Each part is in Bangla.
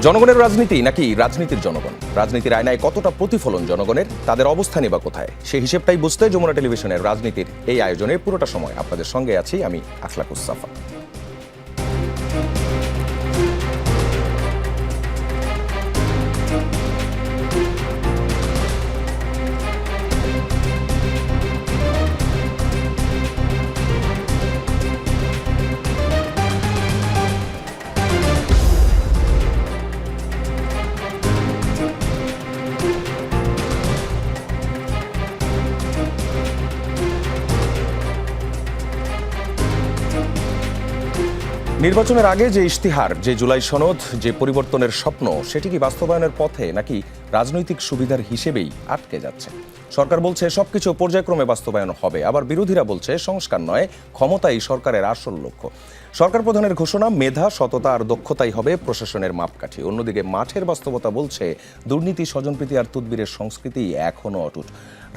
জনগণের রাজনীতি নাকি রাজনীতির জনগণ? রাজনীতির আয়নায় কতটা প্রতিফলন জনগণের, তাদের অবস্থানই বা কোথায়? সেই হিসেবটাই বুঝতে যমুনা টেলিভিশনের রাজনীতির এই আয়োজনে পুরোটা সময় আপনাদের সঙ্গে আছি আমি আখলাকুস সাফা। নির্বাচনের আগে যে ইশতিহার, যে জুলাই সনদ, যে পরিবর্তনের স্বপ্ন, সেটি কি বাস্তবায়নের পথে নাকি রাজনৈতিক সুবিধার হিসেবেই আটকে যাচ্ছে? সরকার বলছে সবকিছু পর্যায়ক্রমে বাস্তবায়ন হবে, আবার বিরোধীরা বলছে সংস্কার নয়, ক্ষমতাই সরকারের আসল লক্ষ্য। সরকার প্রধানের ঘোষণা, মেধা, সততা আর দক্ষতাই হবে প্রশাসনের মাপকাঠি। অন্যদিকে মাঠের বাস্তবতা বলছে দুর্নীতি, স্বজনপ্রীতি আর তদবিরের সংস্কৃতি এখনও অটুট।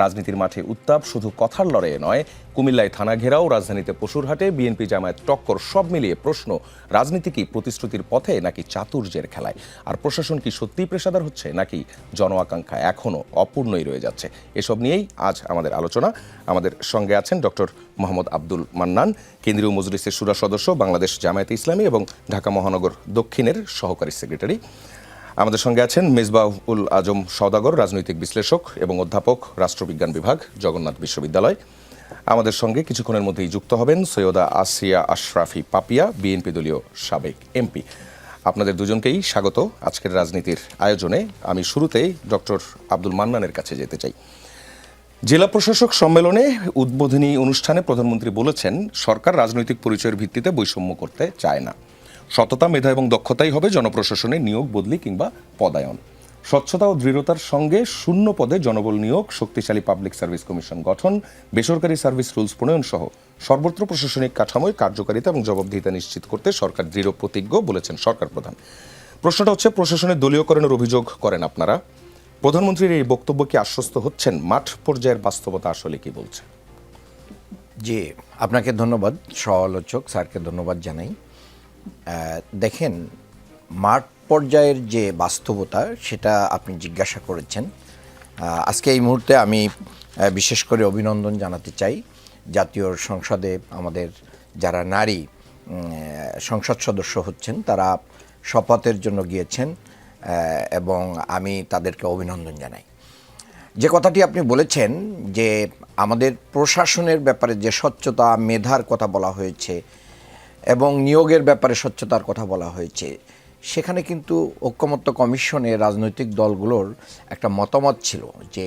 রাজনীতির মাঠে উত্তাপ শুধু কথার লড়াইয়ে নয়, কুমিল্লায় থানা ঘেরাও, রাজধানীতে পশুরহাটে বিএনপি জামায়াত টক্কর, সব মিলিয়ে প্রশ্ন, রাজনীতি কি প্রতিশ্রুতির পথে নাকি চাতুর্যের খেলায়? আর প্রশাসন কি সত্যিই পেশাদার হচ্ছে নাকি জন আকাঙ্ক্ষা এখনও অপূর্ণই রয়ে যাচ্ছে? এসব নিয়েই আজ আমাদের আলোচনা। আমাদের সঙ্গে আছেন ডক্টর মোহাম্মদ আব্দুল মান্নান, কেন্দ্রীয় মজলিসের শুরা সদস্য, বাংলাদেশ জামায়াতে ইসলামী এবং ঢাকা মহানগর দক্ষিণের সহকারী সেক্রেটারি। আমাদের সঙ্গে আছেন মেজবাহুল আজম সওদাগর, রাজনৈতিক বিশ্লেষক এবং অধ্যাপক, রাষ্ট্রবিজ্ঞান বিভাগ, জগন্নাথ বিশ্ববিদ্যালয়। আমাদের সঙ্গে কিছুক্ষণের মধ্যেই যুক্ত হবেন সৈয়দা আসিয়া আশরাফি পাপিয়া, বিএনপি দলীয় সাবেক এমপি। আপনাদের দুজনকেই স্বাগত আজকের রাজনীতির আয়োজনে। আমি শুরুতেই ডক্টর আব্দুল মান্নানের কাছে যেতে চাই। জেলা প্রশাসক সম্মেলনে উদ্বোধনী অনুষ্ঠানে প্রধানমন্ত্রী বলেছেন, সরকার রাজনৈতিক পরিচয়ের ভিত্তিতে বৈষম্য করতে চায় না। সততা, মেধা এবং দক্ষতাই হবে জনপ্রশাসনে নিয়োগ, বদলি কিংবা পদায়ন। স্বচ্ছতা ও দৃঢ়তার সঙ্গে শূন্য পদে জনবল নিয়োগ, শক্তিশালী পাবলিক সার্ভিস কমিশন গঠন, বেসরকারি সার্ভিস রুলস প্রণয়ন সহ সর্বত্র প্রশাসনিক কাঠামোয় কার্যকারিতা এবং জবাবদিহিতা নিশ্চিত করতে সরকার দৃঢ় প্রতিজ্ঞ বলেছেন সরকার প্রধান। প্রশ্নটা হচ্ছে, প্রশাসনের দলীয়করণের অভিযোগ করেন আপনারা। প্রধানমন্ত্রীর এই বক্তব্য কি আশ্বস্ত হচ্ছেন? মাঠ পর্যায়ের বাস্তবতা আসলে কি বলছে? জি, আপনাকে ধন্যবাদ, সহ-আলোচক স্যারকে ধন্যবাদ জানাই। দেখেন, মাঠ পর্যায়ের যে বাস্তবতা সেটা আপনি জিজ্ঞাসা করেছেন। আজকে এই মুহূর্তে আমি বিশেষ করে অভিনন্দন জানাতে চাই জাতীয় সংসদে আমাদের যারা নারী সংসদ সদস্য হচ্ছেন, তারা শপথের জন্য গিয়েছেন এবং আমি তাদেরকে অভিনন্দন জানাই। যে কথাটি আপনি বলেছেন যে আমাদের প্রশাসনের ব্যাপারে যে স্বচ্ছতা, মেধার কথা বলা হয়েছে এবং নিয়োগের ব্যাপারে স্বচ্ছতার কথা বলা হয়েছে, সেখানে কিন্তু ঐকমত্য কমিশনে রাজনৈতিক দলগুলোর একটা মতামত ছিল যে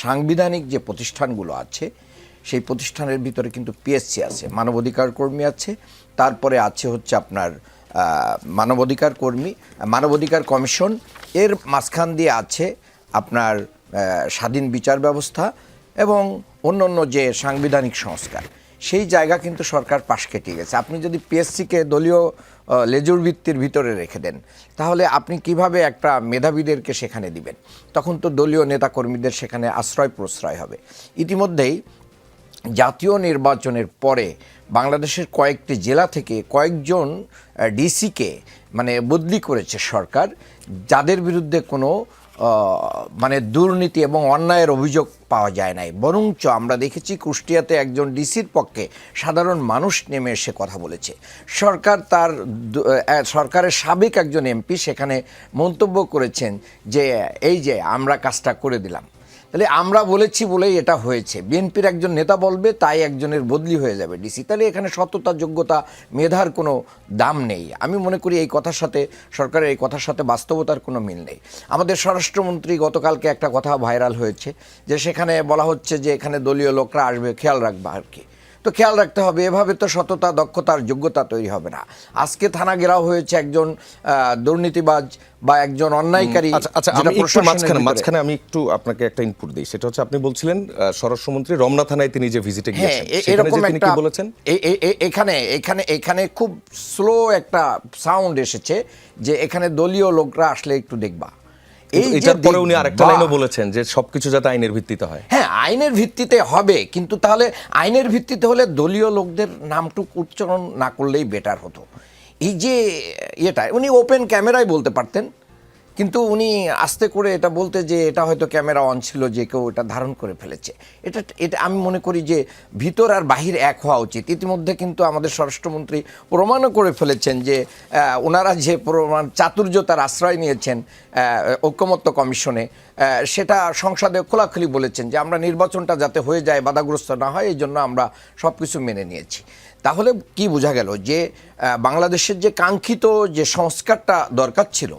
সাংবিধানিক যে প্রতিষ্ঠানগুলো আছে সেই প্রতিষ্ঠানের ভিতরে কিন্তু পিএসসি আছে, মানবাধিকার কর্মী আছে, তারপরে আছে হচ্ছে আপনার মানবাধিকার কমিশন, এর মাঝখান দিয়ে আছে আপনার স্বাধীন বিচার ব্যবস্থা এবং অন্যান্য যে সাংবিধানিক সংস্কার। সেই জায়গা কিন্তু সরকার পাশ কেটে গেছে। আপনি যদি পিএসসিকে দলীয় লেজুর ভিত্তির ভিতরে রেখে দেন, তাহলে আপনি কিভাবে একটা মেধাবীদেরকে সেখানে দিবেন? তখন তো দলীয় নেতাকর্মীদের সেখানে আশ্রয় প্রশ্রয় হবে। ইতিমধ্যেই জাতীয় নির্বাচনের পরে বাংলাদেশের কয়েকটি জেলা থেকে কয়েকজন ডিসিকে বদলি করেছে সরকার, যাদের বিরুদ্ধে কোনো দুর্নীতি এবং অন্যায়ের অভিযোগ পাওয়া যায় নাই। বরঞ্চ আমরা দেখেছি কুষ্টিয়াতে একজন ডিসির পক্ষে সাধারণ মানুষ নেমে এসে কথা বলেছে। সরকারের সাবেক একজন এমপি সেখানে মন্তব্য করেছেন যে এই যে আমরা কাজটা করে দিলাম। তাহলে আমরা বলেছি বলেই এটা হয়েছে, বিএনপির একজন নেতা বলবে তাই একজনের বদলি হয়ে যাবে ডিসি। তাহলে এখানে সততা, যোগ্যতা, মেধার কোনো দাম নেই। আমি মনে করি এই কথার সাথে, সরকারের এই কথার সাথে বাস্তবতার কোনো মিল নেই। আমাদের স্বরাষ্ট্রমন্ত্রী গতকালকে একটা কথা ভাইরাল হয়েছে যে সেখানে বলা হচ্ছে যে এখানে দলীয় লোকরা আসবে, খেয়াল রাখবা আর কি। তো খেয়াল রাখতে হবে, এভাবে তো সততা, দক্ষতার যোগ্যতা তৈরি হবে না। আজকে থানা ঘেরাও হয়েছে একজন দুর্নীতিবাজ বা একজন অন্যায়কারী। মাঝখানে আমি একটু আপনাকে একটা ইনপুট দিই, সেটা হচ্ছে আপনি বলছিলেন স্বরাষ্ট্রমন্ত্রী রমনা থানায় তিনি যে ভিজিটে গিয়েছেন, এরকম তিনি কি বলেছেন? এখানে খুব স্লো একটা সাউন্ড এসেছে যে এখানে দলীয় লোকরা আসলে একটু দেখবা। এইটার পরে উনি আরেকটা লাইনও বলেছেন যে সবকিছু যাতে আইনের ভিত্তিতে হয়। হ্যাঁ, আইনের ভিত্তিতে হবে, কিন্তু তাহলে আইনের ভিত্তিতে হলে দলীয় লোকদের নামটুকু উচ্চারণ না করলেই বেটার হতো। এই যে ইয়েটা উনি ওপেন ক্যামেরায় বলতে পারতেন, কিন্তু উনি আস্তে করে এটা বলতে যে এটা হয়তো ক্যামেরা অন ছিল, যে কেউ এটা ধারণ করে ফেলেছে। এটা আমি মনে করি যে ভিতর আর বাহির এক হওয়া উচিত। ইতিমধ্যে কিন্তু আমাদের স্বরাষ্ট্রমন্ত্রী প্রমাণও করে ফেলেছেন যে ওনারা যে প্রমাণ চাতুর্যতার আশ্রয় নিয়েছেন ঐকমত্য কমিশনে, সেটা সংসদে খোলাখুলি বলেছেন যে আমরা নির্বাচনটা যাতে হয়ে যায়, বাধাগ্রস্ত না হয়, এই জন্য আমরা সব কিছু মেনে নিয়েছি। তাহলে কি বোঝা গেল যে বাংলাদেশের যে কাঙ্ক্ষিত যে সংস্কারটা দরকার ছিল,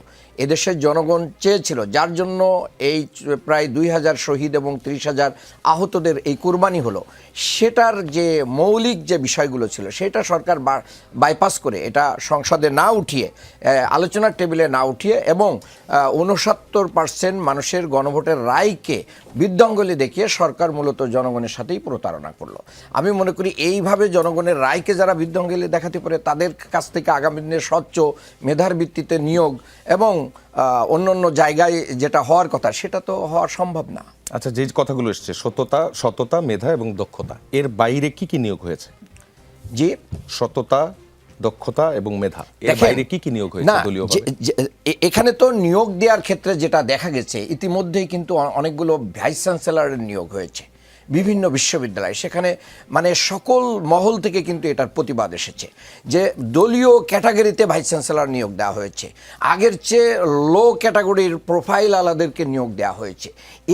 এদেশের জনগণ চেয়েছিল, যার জন্য এই প্রায় 2000 শহীদ এবং 30,000 আহতদের এই কুরবানি হলো, সেটার যে মৌলিক যে বিষয়গুলো ছিল সেটা সরকার বাইপাস করে এটা সংসদে না উঠিয়ে, আলোচনার টেবিলে না উঠিয়ে, এবং 69% মানুষের গণভোটের রায়কে বিধ্বঙ্গলি দেখিয়ে সরকার মূলত জনগণের সাথেই প্রতারণা করলো। আমি মনে করি এইভাবে জনগণের রায়কে যারা বিধ্বঙ্গলি দেখাতে পারে, তাদের কাছ থেকে আগামী দিনে স্বচ্ছ মেধার ভিত্তিতে নিয়োগ এবং অন্য জায়গায় যেটা হওয়ার কথা সেটা তো হওয়া সম্ভব না। আচ্ছা, যে কথাগুলো এসছে সততা, মেধা এবং দক্ষতা, এর বাইরে কি কি নিয়োগ হয়েছে? যে সততা, দক্ষতা এবং মেধা, এর বাইরে কি কি নিয়োগ হয়েছে দলীয়ভাবে? এখানে তো নিয়োগ দেওয়ার ক্ষেত্রে যেটা দেখা গেছে, ইতিমধ্যেই কিন্তু অনেকগুলো ভাইস চ্যান্সেলরের নিয়োগ হয়েছে বিভিন্ন বিশ্ববিদ্যালয়ে। সেখানে মানে সকল মহল থেকে কিন্তু এটার প্রতিবাদ এসেছে যে দলীয় ক্যাটাগরিতে ভাইস চ্যান্সেলর নিয়োগ দেওয়া হয়েছে, আগের চেয়ে লো ক্যাটাগরির প্রোফাইল আলাদেরকে নিয়োগ দেওয়া হয়েছে।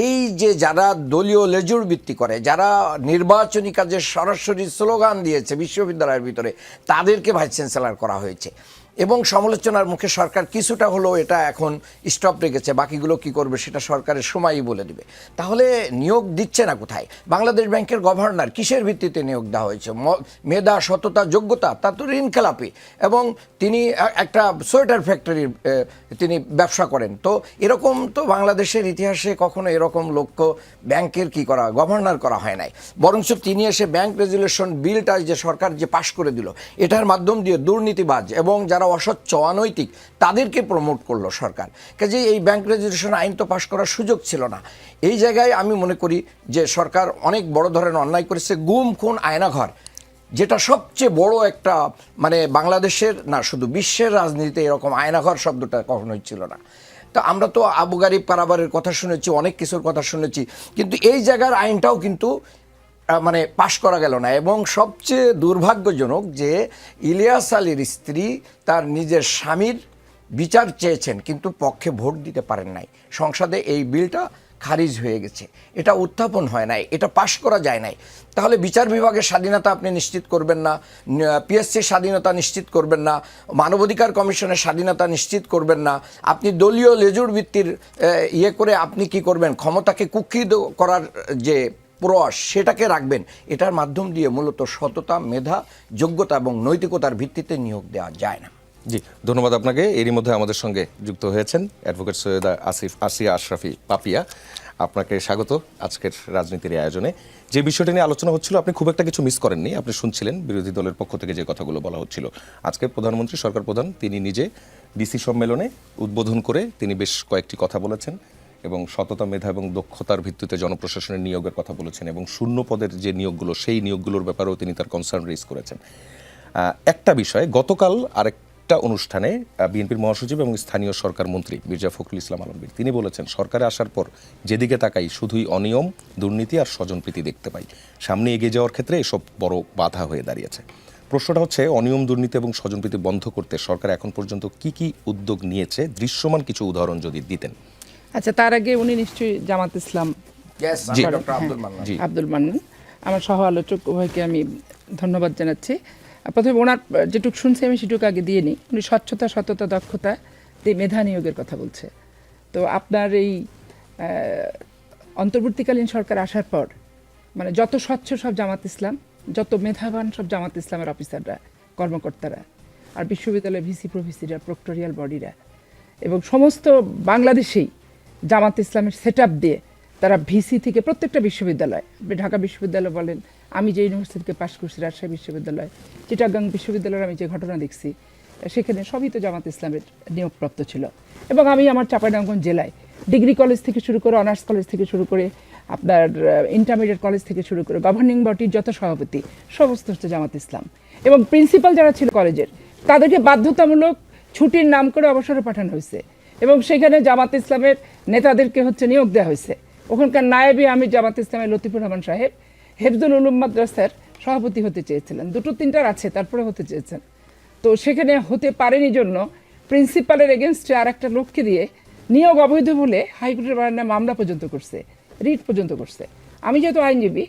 এই যে যারা দলীয় লেজুর ভিত্তি করে, যারা নির্বাচনী কাজে সরাসরি স্লোগান দিয়েছে বিশ্ববিদ্যালয়ের ভিতরে, তাদেরকে ভাইস চ্যান্সেলর করা হয়েছে। এবং সমালোচনার মুখে সরকার কিছুটা হলেও এটা এখন স্টপ রেখেছে, বাকিগুলো কি করবে সেটা সরকারের সময়ই বলে দিবে। তাহলে নিয়োগ দিচ্ছে না কোথায়? বাংলাদেশ ব্যাংকের গভর্নর কিসের ভিত্তিতে নিয়োগ দেওয়া হয়েছে? মেধা, সততা, যোগ্যতা, তা তো ঋণখেলাপি, এবং তিনি একটা সোয়েটার ফ্যাক্টরির তিনি ব্যবসা করেন। তো এরকম তো বাংলাদেশের ইতিহাসে কখনো এরকম লক্ষ্য ব্যাংকের কি করা, গভর্নর করা হয় নাই। বরঞ্চ তিনি এসে ব্যাংক রেজুলেশন বিলটা যে সরকার যে পাশ করে দিল, এটার মাধ্যম দিয়ে দুর্নীতিবাজ এবং যারা অস্বচ্ছ, অনৈতিক, তাদেরকে প্রমোট করলো সরকার। কাজে এই ব্যাংক রেজুলেশন আইন তো পাশ করার সুযোগ ছিল না। এই জায়গায় আমি মনে করি যে সরকার অনেক বড় ধরনের অন্যায় করেছে। গুম, খুন, আয়নাঘর, যেটা সবচেয়ে বড় একটা মানে বাংলাদেশের না শুধু বিশ্বের রাজনীতিতে এরকম আয়নাঘর শব্দটা কখনোই ছিল না। তো আমরা তো আবু গারিব কারাবারের কথা শুনেছি, অনেক কিছুর কথা শুনেছি, কিন্তু এই জায়গার আইনটাও কিন্তু মানে পাশ করা গেল না। এবং সবচেয়ে দুর্ভাগ্যজনক যে ইলিয়াস আলীর স্ত্রী তার নিজের স্বামীর বিচার চেয়েছেন, কিন্তু পক্ষে ভোট দিতে পারেন নাই। সংসদে এই বিলটা খারিজ হয়ে গেছে, এটা উত্থাপন হয় নাই, এটা পাশ করা যায় নাই। তাহলে বিচার বিভাগের স্বাধীনতা আপনি নিশ্চিত করবেন না, পিএসসির স্বাধীনতা নিশ্চিত করবেন না, মানবাধিকার কমিশনের স্বাধীনতা নিশ্চিত করবেন না, আপনি দলীয় লেজুর ভিত্তির ইয়ে করে আপনি কি করবেন, ক্ষমতাকে কুক্ষিত করার যে প্রয়াস সেটাকে রাখবেন। এটার মাধ্যম দিয়ে মূলত সততা, মেধা, যোগ্যতা এবং নৈতিকতার ভিত্তিতে নিয়োগ দেওয়া যায় না। জি, ধন্যবাদ আপনাকে। এরই মধ্যে আমাদের সঙ্গে যুক্ত হয়েছেন অ্যাডভোকেট সৈয়দা আসিয়া আশরাফি পাপিয়া। আপনাকে স্বাগত আজকের রাজনীতির আয়োজনে। যে বিষয়টা নিয়ে আলোচনা হচ্ছিল, আপনি খুব একটা কিছু মিস করেননি, আপনি শুনছিলেন বিরোধী দলের পক্ষ থেকে যে কথাগুলো বলা হচ্ছিল। আজকে প্রধানমন্ত্রী, সরকার প্রধান, তিনি নিজে ডিসি সম্মেলনে উদ্বোধন করে তিনি বেশ কয়েকটি কথা বলেছেন এবং সততা, মেধা এবং দক্ষতার ভিত্তিতে জনপ্রশাসনের নিয়োগের কথা বলেছেন, এবং শূন্য পদের যে নিয়োগগুলো, সেই নিয়োগগুলোর ব্যাপারেও তিনি তার কনসার্ন রেজ করেছেন। একটা বিষয়, গতকাল আরেকটা অনুষ্ঠানে বিএনপির মহাসচিব এবং স্থানীয় সরকার মন্ত্রী মির্জা ফখরুল ইসলাম আলমগীর তিনি বলেছেন, সরকারে আসার পর যেদিকে তাকাই শুধুই অনিয়ম, দুর্নীতি আর স্বজনপ্রীতি দেখতে পাই। সামনে এগিয়ে যাওয়ার ক্ষেত্রে এসব বড় বাধা হয়ে দাঁড়িয়েছে। প্রশ্নটা হচ্ছে, অনিয়ম, দুর্নীতি এবং স্বজনপ্রীতি বন্ধ করতে সরকার এখন পর্যন্ত কি কি উদ্যোগ নিয়েছে, দৃশ্যমান কিছু উদাহরণ যদি দিতেন। আচ্ছা, তার আগে উনি নিশ্চয়ই জামাত ইসলাম আব্দুল মান্নান, আমার সহ আলোচক উভয়কে আমি ধন্যবাদ জানাচ্ছি। প্রথমে ওনার যেটুকু শুনছি আমি সেটুকু আগে দিয়ে নিই। উনি স্বচ্ছতা, সততা, দক্ষতা, মেধা নিয়োগের কথা বলছে। তো আপনার এই অন্তর্বর্তীকালীন সরকার আসার পর মানে যত স্বচ্ছ সব জামাত ইসলাম, যত মেধাবান সব জামাত ইসলামের অফিসাররা, কর্মকর্তারা, আর বিশ্ববিদ্যালয়ের ভিসি প্রফেসিরা, প্রক্টোরিয়াল বডিরা, এবং সমস্ত বাংলাদেশেই জামাত ইসলামের সেট আপ দিয়ে তারা ভিসি থেকে প্রত্যেকটা বিশ্ববিদ্যালয়, ঢাকা বিশ্ববিদ্যালয় বলেন, আমি যে ইউনিভার্সিটি থেকে পাশ করছি, রাজশাহী বিশ্ববিদ্যালয়, চিটাগাং বিশ্ববিদ্যালয়ের আমি যে ঘটনা দেখছি, সেখানে সবই তো জামাত ইসলামের নিয়োগপ্রাপ্ত ছিল। এবং আমি আমার চাঁপাইনবাবগঞ্জ জেলায় ডিগ্রি কলেজ থেকে শুরু করে, অনার্স কলেজ থেকে শুরু করে, আপনার ইন্টারমিডিয়েট কলেজ থেকে শুরু করে গভর্নিং বডির যত সভাপতি সমস্ত হচ্ছে জামাত ইসলাম। এবং প্রিন্সিপাল যারা ছিল কলেজের, তাদেরকে বাধ্যতামূলক ছুটির নাম করে অবসরে পাঠানো হয়েছে এবং সেখানে জামাত ইসলামের নেতাদেরকে হচ্ছে নিয়োগ দেওয়া হয়েছে। ওখানকার নায়েবে আমির জামাত ইসলামের লতিফুর রহমান সাহেব হেফজুল উলুম মাদ্রাসার সভাপতি হতে চেয়েছিলেন, দুটো তিনটার আছে তারপরে হতে চেয়েছেন। তো সেখানে হতে পারেনি জন্য প্রিন্সিপালের এগেনস্টে আর একটা লোককে দিয়ে নিয়োগ অবৈধ বলে হাইকোর্টের বারান্দায় মামলা পর্যন্ত করছে, রিট পর্যন্ত করছে। আমি যেহেতু আইনজীবী,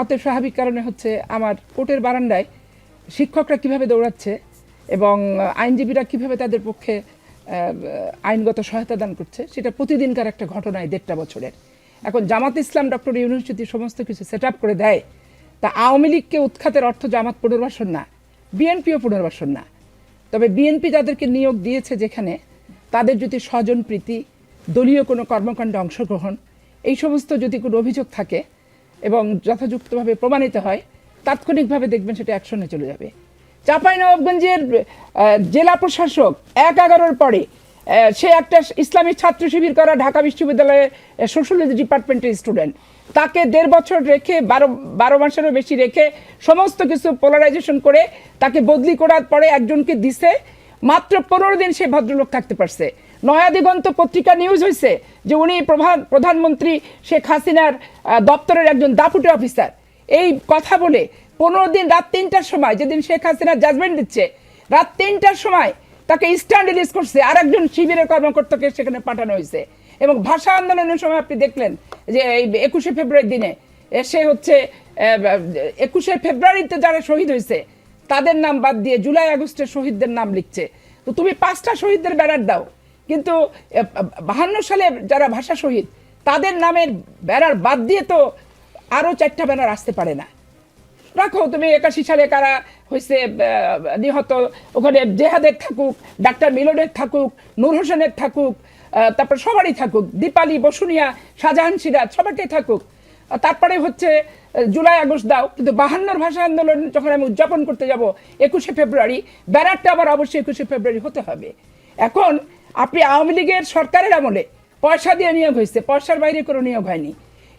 অতএব স্বাভাবিক কারণে হচ্ছে আমার কোর্টের বারান্দায় শিক্ষকরা কিভাবে দৌড়াচ্ছে এবং আইনজীবীরা কিভাবে তাদের পক্ষে আইনগত সহায়তা দান করছে সেটা প্রতিদিনকার একটা ঘটনায় 1.5 বছরের। এখন জামাত ইসলাম ডক্টর ইউনূস যদি সমস্ত কিছু সেট আপ করে দেয়, তা আওয়ামী লীগকে উৎখাতের অর্থ জামাত পুনর্বাসন না, বিএনপিও পুনর্বাসন না। তবে বিএনপি যাদেরকে নিয়োগ দিয়েছে যেখানে, তাদের যদি স্বজন প্রীতি, দলীয় কোনো কর্মকাণ্ডে অংশগ্রহণ, এই সমস্ত যদি কোনো অভিযোগ থাকে এবং যথাযথভাবে প্রমাণিত হয়, তাৎক্ষণিকভাবে দেখবেন সেটা অ্যাকশনে চলে যাবে। চাঁপাইনবাবগঞ্জের জেলা প্রশাসক 1/11 পরে সে একটা ইসলামী ছাত্র শিবির করা ঢাকা বিশ্ববিদ্যালয়ের সোশ্যালজি ডিপার্টমেন্টের স্টুডেন্ট, তাকে 1.5 বছর রেখে 12 মাসেরও বেশি রেখে সমস্ত কিছু পোলারাইজেশন করে তাকে বদলি করার পরে একজনকে দিছে, মাত্র 15 দিন সে ভদ্রলোক থাকতে পারছে। নয়া দিগন্ত পত্রিকা নিউজ হয়েছে যে উনি প্রধানমন্ত্রী শেখ হাসিনার দপ্তরের একজন দাপুটে অফিসার। এই কথা বলে 15 দিন রাত 3টার সময়, যেদিন শেখ হাসিনা জাজমেন্ট দিচ্ছে, রাত 3টার সময় তাকে স্ট্যান্ড রিলিজ করছে, আর একজন শিবিরের কর্মকর্তাকে সেখানে পাঠানো হয়েছে। এবং ভাষা আন্দোলনের সময় আপনি দেখলেন যে এই 21শে ফেব্রুয়ারির দিনে সে হচ্ছে 21শে ফেব্রুয়ারিতে যারা শহীদ হয়েছে তাদের নাম বাদ দিয়ে জুলাই আগস্টের শহীদদের নাম লিখছে। তো তুমি 5টা শহীদদের ব্যানার দাও, কিন্তু 52 সালে যারা ভাষা শহীদ তাদের নামের ব্যানার বাদ দিয়ে তো আরও 4টা ব্যানার আসতে পারে না। রাখো তুমি 81 সালে কারা হয়েছে নিহত, ওখানে জেহাদের থাকুক, ডাক্তার মিলনের থাকুক, নূর হোসেনের থাকুক, তারপর সবারই থাকুক, দীপালি, বসুনিয়া, শাহজাহান, সিরাজ, সবারটাই থাকুক। তারপরে হচ্ছে জুলাই আগস্ট দাও, কিন্তু 52 ভাষা আন্দোলন যখন আমি উদযাপন করতে যাব 21শে ফেব্রুয়ারি, ব্যানারটা আবার অবশ্যই 21শে ফেব্রুয়ারি হতে হবে। এখন আপনি আওয়ামী লীগের সরকারের আমলে পয়সা দিয়ে নিয়োগ হয়েছে, পয়সার বাইরে কোনো নিয়োগ হয়নি,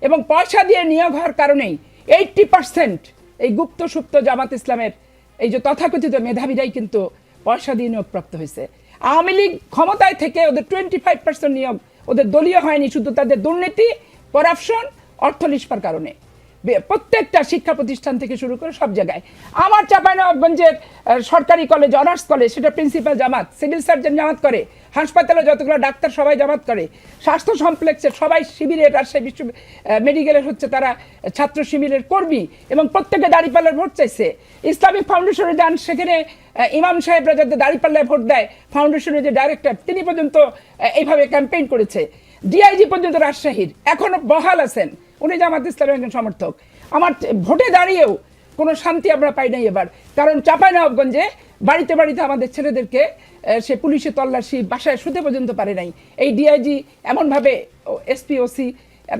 এবং পয়সা দিয়ে নিয়োগ হওয়ার কারণেই 80% এই গুপ্ত সুপ্ত জামাত ইসলামের এই যে তথাকথিত মেধাবীরাই কিন্তু পয়সা দিয়ে নিয়োগপ্রাপ্ত হয়েছে। আওয়ামী লীগ ক্ষমতায় থেকে ওদের 25% নিয়োগ ওদের দলীয় হয়নি, শুধু তাদের দুর্নীতি, করাপশন, অর্থ লিস্পার কারণে। প্রত্যেকটা শিক্ষা প্রতিষ্ঠান থেকে শুরু করে সব জায়গায়। আমার চাঁপাইনবাবগঞ্জের সরকারি কলেজ, অনার্স কলেজ, সেটা প্রিন্সিপাল জামাত, সিভিল সার্জন জামাত করে, হাসপাতালে যতগুলো ডাক্তার সবাই জামাত করে, স্বাস্থ্য কমপ্লেক্সের সবাই শিবিরের, রাজশাহী বিশ্ব মেডিকেলের হচ্ছে তারা ছাত্র শিবিরের কর্মী, এবং প্রত্যেকে দাঁড়িপাল্লার ভোট চাইছে। ইসলামিক ফাউন্ডেশনে যান, সেখানে ইমাম সাহেবরা যাতে দাঁড়িপাল্লায় ভোট দেয়, ফাউন্ডেশনের যে ডাইরেক্টর তিনি পর্যন্ত এইভাবে ক্যাম্পেইন করেছে। ডিআইজি পর্যন্ত রাজশাহীর এখনো বহাল আছেন, উনি জামাত ইসলামের একজন সমর্থক। আমার ভোটে দাঁড়িয়েও কোনো শান্তি আমরা পাই নাই এবার, কারণ চাঁপাইনবাবগঞ্জে বাড়িতে বাড়িতে আমাদের ছেলেদেরকে সে পুলিশে তল্লাশি, বাসায় শুতে পর্যন্ত পারে নাই। এই ডিআইজি এমনভাবে এসপি, ওসি,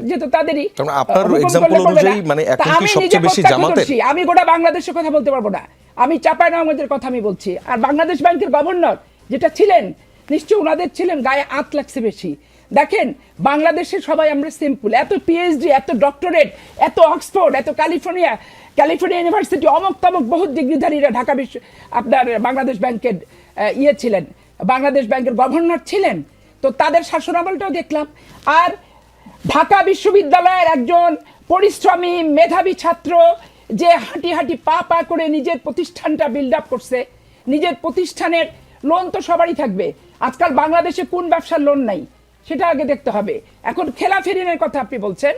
যেহেতু তাদেরই আপনার এক্সাম্পল অনুযায়ী মানে এখন কি সবচেয়ে বেশি জামাতের? আমি গোটা বাংলাদেশের কথা বলতে পারবো না, আমি চাঁপাইনবাবগঞ্জের কথা আমি বলছি। আর বাংলাদেশ ব্যাংকের গভর্নর যেটা ছিলেন, নিশ্চয়ই ওনাদের ছিলেন গায়ে আঁত লাগছে বেশি। দেখেন বাংলাদেশে সবাই আমরা সিম্পল, এত পিএইচডি, এত ডক্টরেট, এত অক্সফোর্ড, এত ক্যালিফোর্নিয়া ইউনিভার্সিটি, অমুক তমক বহুত ডিগ্রিধারীরা ঢাকা আপনার বাংলাদেশ ব্যাংকের ছিলেন, বাংলাদেশ ব্যাংকের গভর্নর ছিলেন। তো তাদের শাসনামলটাও দেখলাম। আর ঢাকা বিশ্ববিদ্যালয়ের একজন পরিশ্রমী মেধাবী ছাত্র যে হাঁটি হাঁটি পা পা করে নিজের প্রতিষ্ঠানটা বিল্ড আপ করছে, নিজের প্রতিষ্ঠানের লোন তো সবারই থাকবে। আজকাল বাংলাদেশে কোন ব্যবসার লোন নাই সেটা আগে দেখতে হবে। এখন খেলাফি ঋণের কথা আপনি বলছেন,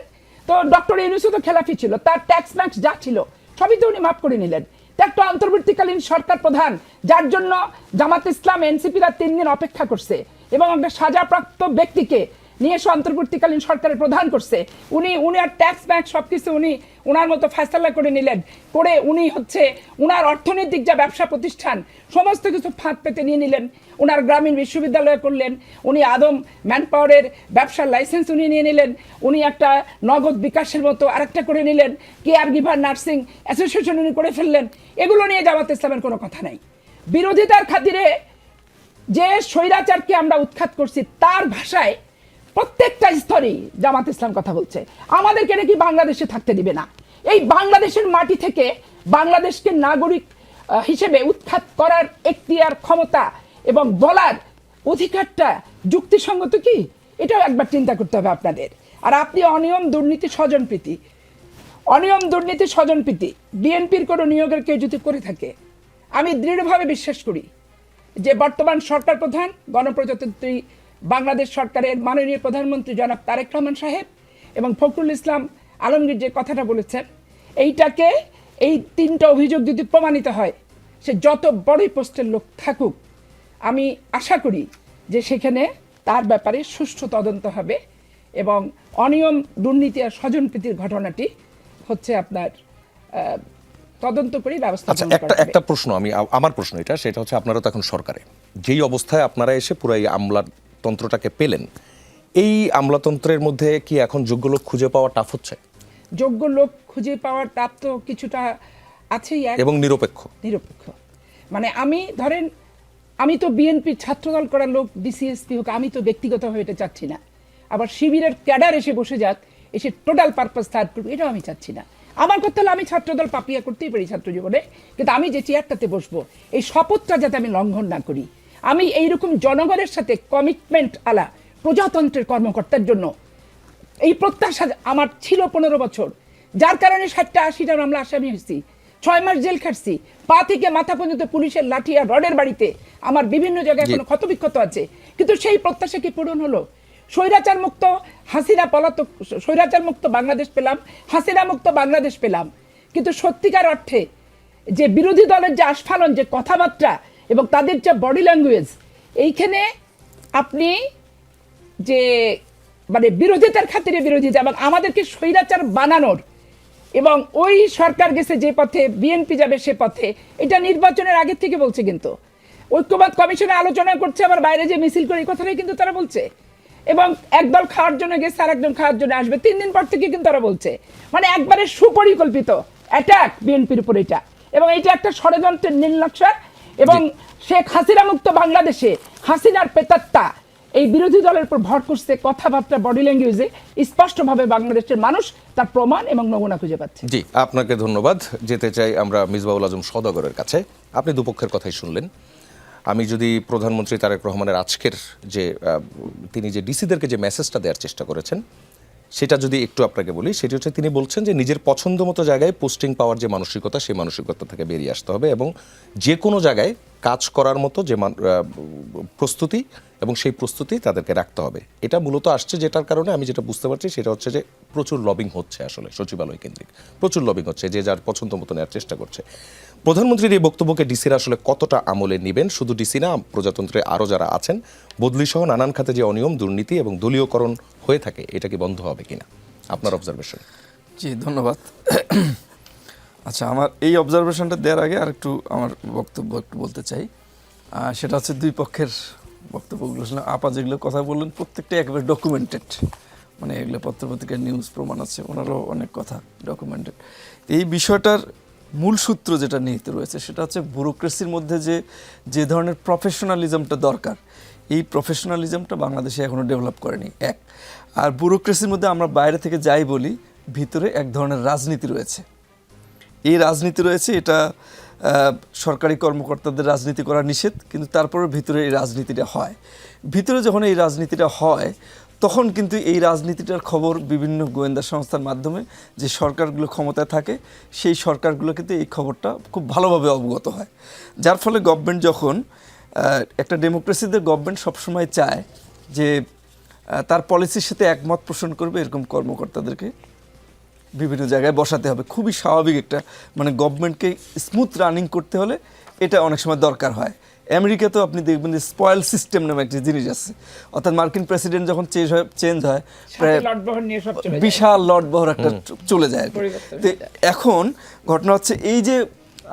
তো ডক্টর ইউনূসও তো খেলাফি ছিল, তার ট্যাক্স ম্যাক্স যা ছিল সবই তো উনি মাফ করে নিলেন। একটা অন্তর্বর্তীকালীন সরকার প্রধান, যার জন্য জামাত ইসলাম, এনসিপিরা 3 দিন অপেক্ষা করছে, এবং একটা সাজাপ্রাপ্ত ব্যক্তিকে নিয়ে এসে অন্তর্বর্তীকালীন সরকারের প্রধান করছে, উনি আর ট্যাক্স ম্যাক্স সবকিছু উনি ওনার মতো ফয়সালা করে নিলেন, করে উনি হচ্ছে উনার অর্থনৈতিক যা ব্যবসা প্রতিষ্ঠান সমস্ত কিছু ফাঁদ পেতে নিয়ে নিলেন। উনার গ্রামীণ বিশ্ববিদ্যালয় করলেন, উনি আদম ম্যান পাওয়ারের ব্যবসার লাইসেন্স উনি নিয়ে নিলেন, উনি একটা নগদ বিকাশের মতো আরেকটা করে নিলেন, কেয়ার গিভার নার্সিং অ্যাসোসিয়েশন উনি করে ফেললেন। এগুলো নিয়ে জামাত ইসলামের কোনো কথা নাই। বিরোধিতার খাতিরে যে স্বৈরাচারকে আমরা উৎখাত করছি, তার ভাষায় প্রত্যেকটা স্তরেই জামাত ইসলাম কথা বলছে, আমাদেরকে নাকি বাংলাদেশে থাকতে দিবে না। এই বাংলাদেশের মাটি থেকে বাংলাদেশকে নাগরিক হিসেবে উৎখাত করার এখতিয়ার, ক্ষমতা এবং বলার অধিকারটা যুক্তিসঙ্গত কি, এটাও একবার চিন্তা করতে হবে আপনাদের। আর আপনি অনিয়ম দুর্নীতি স্বজনপ্রীতি বিএনপির কোনো নিয়োগের কেউ যদি করে থাকে, আমি দৃঢ়ভাবে বিশ্বাস করি যে বর্তমান সরকার প্রধান গণপ্রজাতন্ত্রী বাংলাদেশ সরকারের মাননীয় প্রধানমন্ত্রী জনাব তারেক রহমান সাহেব এবং ফখরুল ইসলাম আলমগীর যে কথাটা বলেছেন, এইটাকে এই 3টা অভিযোগ যদি প্রমাণিত হয়, সে যত বড়ই পোস্টের লোক থাকুক, আমি আশা করি যে সেখানে তার ব্যাপারে সুষ্ঠু তদন্ত হবে এবং অনিয়ম দুর্নীতি আর স্বজনপ্রীতির ঘটনাটি হচ্ছে আপনার তদন্ত করে ব্যবস্থা আচ্ছা, গ্রহণ করা হবে। একটা প্রশ্ন, আমার প্রশ্ন সেটা হচ্ছে, আপনারা তো এখন সরকারে, যেই অবস্থায় আপনারা এসে পুরো এই আমলাতন্ত্রটাকে পেলেন, এই আমলাতন্ত্রের মধ্যে কি এখন যোগ্য লোক খুঁজে পাওয়া টাফ হচ্ছে? যোগ্য লোক খুঁজে পাওয়ার তাপ তো কিছুটা আছেই, এবং নিরপেক্ষ। মানে আমি তো বিএনপির ছাত্রদল করার লোক, ডিসিএসপি হোক, আমি তো ব্যক্তিগতভাবে এটা চাচ্ছি না। আবার শিবিরের ক্যাডার এসে বসে যাক, এসে টোটাল পারপাস থার্ড করুক, এটাও আমি চাচ্ছি না। আমার কথা হলো, আমি ছাত্রদল পাপিয়া করতেই পারি ছাত্র জীবনে, কিন্তু আমি যে চেয়ারটাতে বসবো, এই শপথটা যাতে আমি লঙ্ঘন না করি। আমি এইরকম জনগণের সাথে কমিটমেন্ট আলা প্রজাতন্ত্রের কর্মকর্তার জন্য এই প্রত্যাশা আমার ছিল 15 বছর, যার কারণে 60-80টা মামলা আসামি হয়েছি, 6 মাস জেল খাটছি, পা থেকে মাথা পর্যন্ত পুলিশের লাঠি আর রডের বাড়িতে আমার বিভিন্ন জায়গায় এখনো ক্ষতবিক্ষত আছে। কিন্তু সেই প্রত্যাশা কি পূরণ হলো? স্বৈরাচার মুক্ত হাসিনা পলাতক, স্বৈরাচার মুক্ত বাংলাদেশ পেলাম, হাসিনা মুক্ত বাংলাদেশ পেলাম, কিন্তু সত্যিকার অর্থে যে বিরোধী দলের যে আস্ফালন, যে কথাবার্তা এবং তাদের যে বডি ল্যাঙ্গুয়েজ, এইখানে আপনি যে মানে বিরোধিতার খাতিরে বিরোধিতা এবং আমাদেরকে স্বৈরাচার বানানোর, এবং ওই সরকার গেছে যে পথে, বিএনপি যাবে সে পথে, এটা নির্বাচনের আগে থেকে বলছে। কিন্তু ঐক্যবাদ কমিশনে আলোচনা করছে, আবার বাইরে যে মিছিল করে, এই কথাটাই কিন্তু তারা বলছে। এবং একদল খাওয়ার জন্য গেছে, আর একজন খাওয়ার জন্য আসবে, 3 দিন পর থেকে কিন্তু তারা বলছে। মানে একবারে সুপরিকল্পিত অ্যাটাক বিএনপির উপর এটা, এবং এটা একটা ষড়যন্ত্রের নীল নকশা। এবং শেখ হাসিনা মুক্ত বাংলাদেশে হাসিনার প্রেতাত্মা এই বিরোধী দলের উপর ভর করছে, কথাবার্তা, বডি ল্যাঙ্গুয়েজে স্পষ্টভাবে বাংলাদেশের মানুষ তার প্রমাণ এবং নমুনা খুঁজে পাচ্ছে। জি, আপনাকে ধন্যবাদ। যেতে চাই আমরা মিসবাহুল আজম সওদাগরের কাছে। আপনি দুপক্ষের কথাই শুনলেন। আমি যদি প্রধানমন্ত্রী তারেক রহমানের আজকের যে তিনি যে ডিসিদেরকে যে মেসেজটা দেওয়ার চেষ্টা করেছেন, সেটা যদি একটু আপনাকে বলি, সেটি হচ্ছে, তিনি বলছেন যে নিজের পছন্দ মতো জায়গায় পোস্টিং পাওয়ার যে মানসিকতা, সেই মানসিকতা থেকে বেরিয়ে আসতে হবে এবং যে কোনো জায়গায় কাজ করার মতো যে প্রস্তুতি, এবং সেই প্রস্তুতি তাদেরকে রাখতে হবে। এটা মূলত আসছে যেটার কারণে আমি যেটা বুঝতে পারছি, সেটা হচ্ছে যে প্রচুর লবিং হচ্ছে, আসলে সচিবালয় কেন্দ্রিক প্রচুর লবিং হচ্ছে, যে যার পছন্দ মতো নেওয়ার চেষ্টা করছে। প্রধানমন্ত্রীর এই বক্তব্যকে ডিসিরা আসলে কতটা আমলে নেবেন? শুধু ডিসি না, প্রজাতন্ত্রে আরও যারা আছেন, বদলি সহ নানান খাতে যে অনিয়ম, দুর্নীতি এবং দলীয়করণ হয়ে থাকে, এটা কি বন্ধ হবে কিনা, আপনার অবজারভেশন? জি, ধন্যবাদ। আচ্ছা, আমার এই অবজারভেশনটা দেওয়ার আগে আর একটু আমার বক্তব্য একটু বলতে চাই। সেটা হচ্ছে দুই পক্ষের বক্তব্যগুলো শুনলাম। আপা যেগুলো কথা বললেন প্রত্যেকটা একেবারে ডকুমেন্টেড, মানে এগুলো পত্রপত্রিকার নিউজ প্রমাণ আছে, ওনারও অনেক কথা ডকুমেন্টেড। এই বিষয়টার মূল সূত্র যেটা নিহিত রয়েছে, সেটা হচ্ছে ব্যুরোক্রেসির মধ্যে যে ধরনের প্রফেশনালিজমটা দরকার, এই প্রফেশনালিজমটা বাংলাদেশে এখনও ডেভেলপ করেনি। এক, আর ব্যুরোক্রেসির মধ্যে আমরা বাইরে থেকে যাই বলি, ভিতরে এক ধরনের রাজনীতি রয়েছে। এই রাজনীতি রয়েছে, এটা সরকারি কর্মকর্তাদের রাজনীতি করা নিষেধ, কিন্তু তারপরে ভিতরে এই রাজনীতিটা হয়। ভিতরে যখন এই রাজনীতিটা হয়, তখন কিন্তু এই রাজনীতিটার খবর বিভিন্ন গোয়েন্দা সংস্থার মাধ্যমে যে সরকারগুলো ক্ষমতায় থাকে, সেই সরকারগুলো কিন্তু এই খবরটা খুব ভালোভাবে অবগত হয়। যার ফলে গভর্নমেন্ট যখন একটা ডেমোক্রেসিতে গভর্নমেন্ট সবসময় চায় যে তার পলিসির সাথে একমত পোষণ করবে এরকম কর্মকর্তাদেরকে বিভিন্ন জায়গায় বসাতে হবে। খুবই স্বাভাবিক একটা, মানে গভর্নমেন্টকে স্মুথ রানিং করতে হলে এটা অনেক সময় দরকার হয়। আমেরিকাতেও আপনি দেখবেন যে স্পয়েল সিস্টেম নামে একটা জিনিস আছে, অর্থাৎ মার্কিন প্রেসিডেন্ট যখন চেঞ্জ হয় প্রায় বিশাল লটবহর একটা চলে যায়। তো এখন ঘটনা হচ্ছে এই যে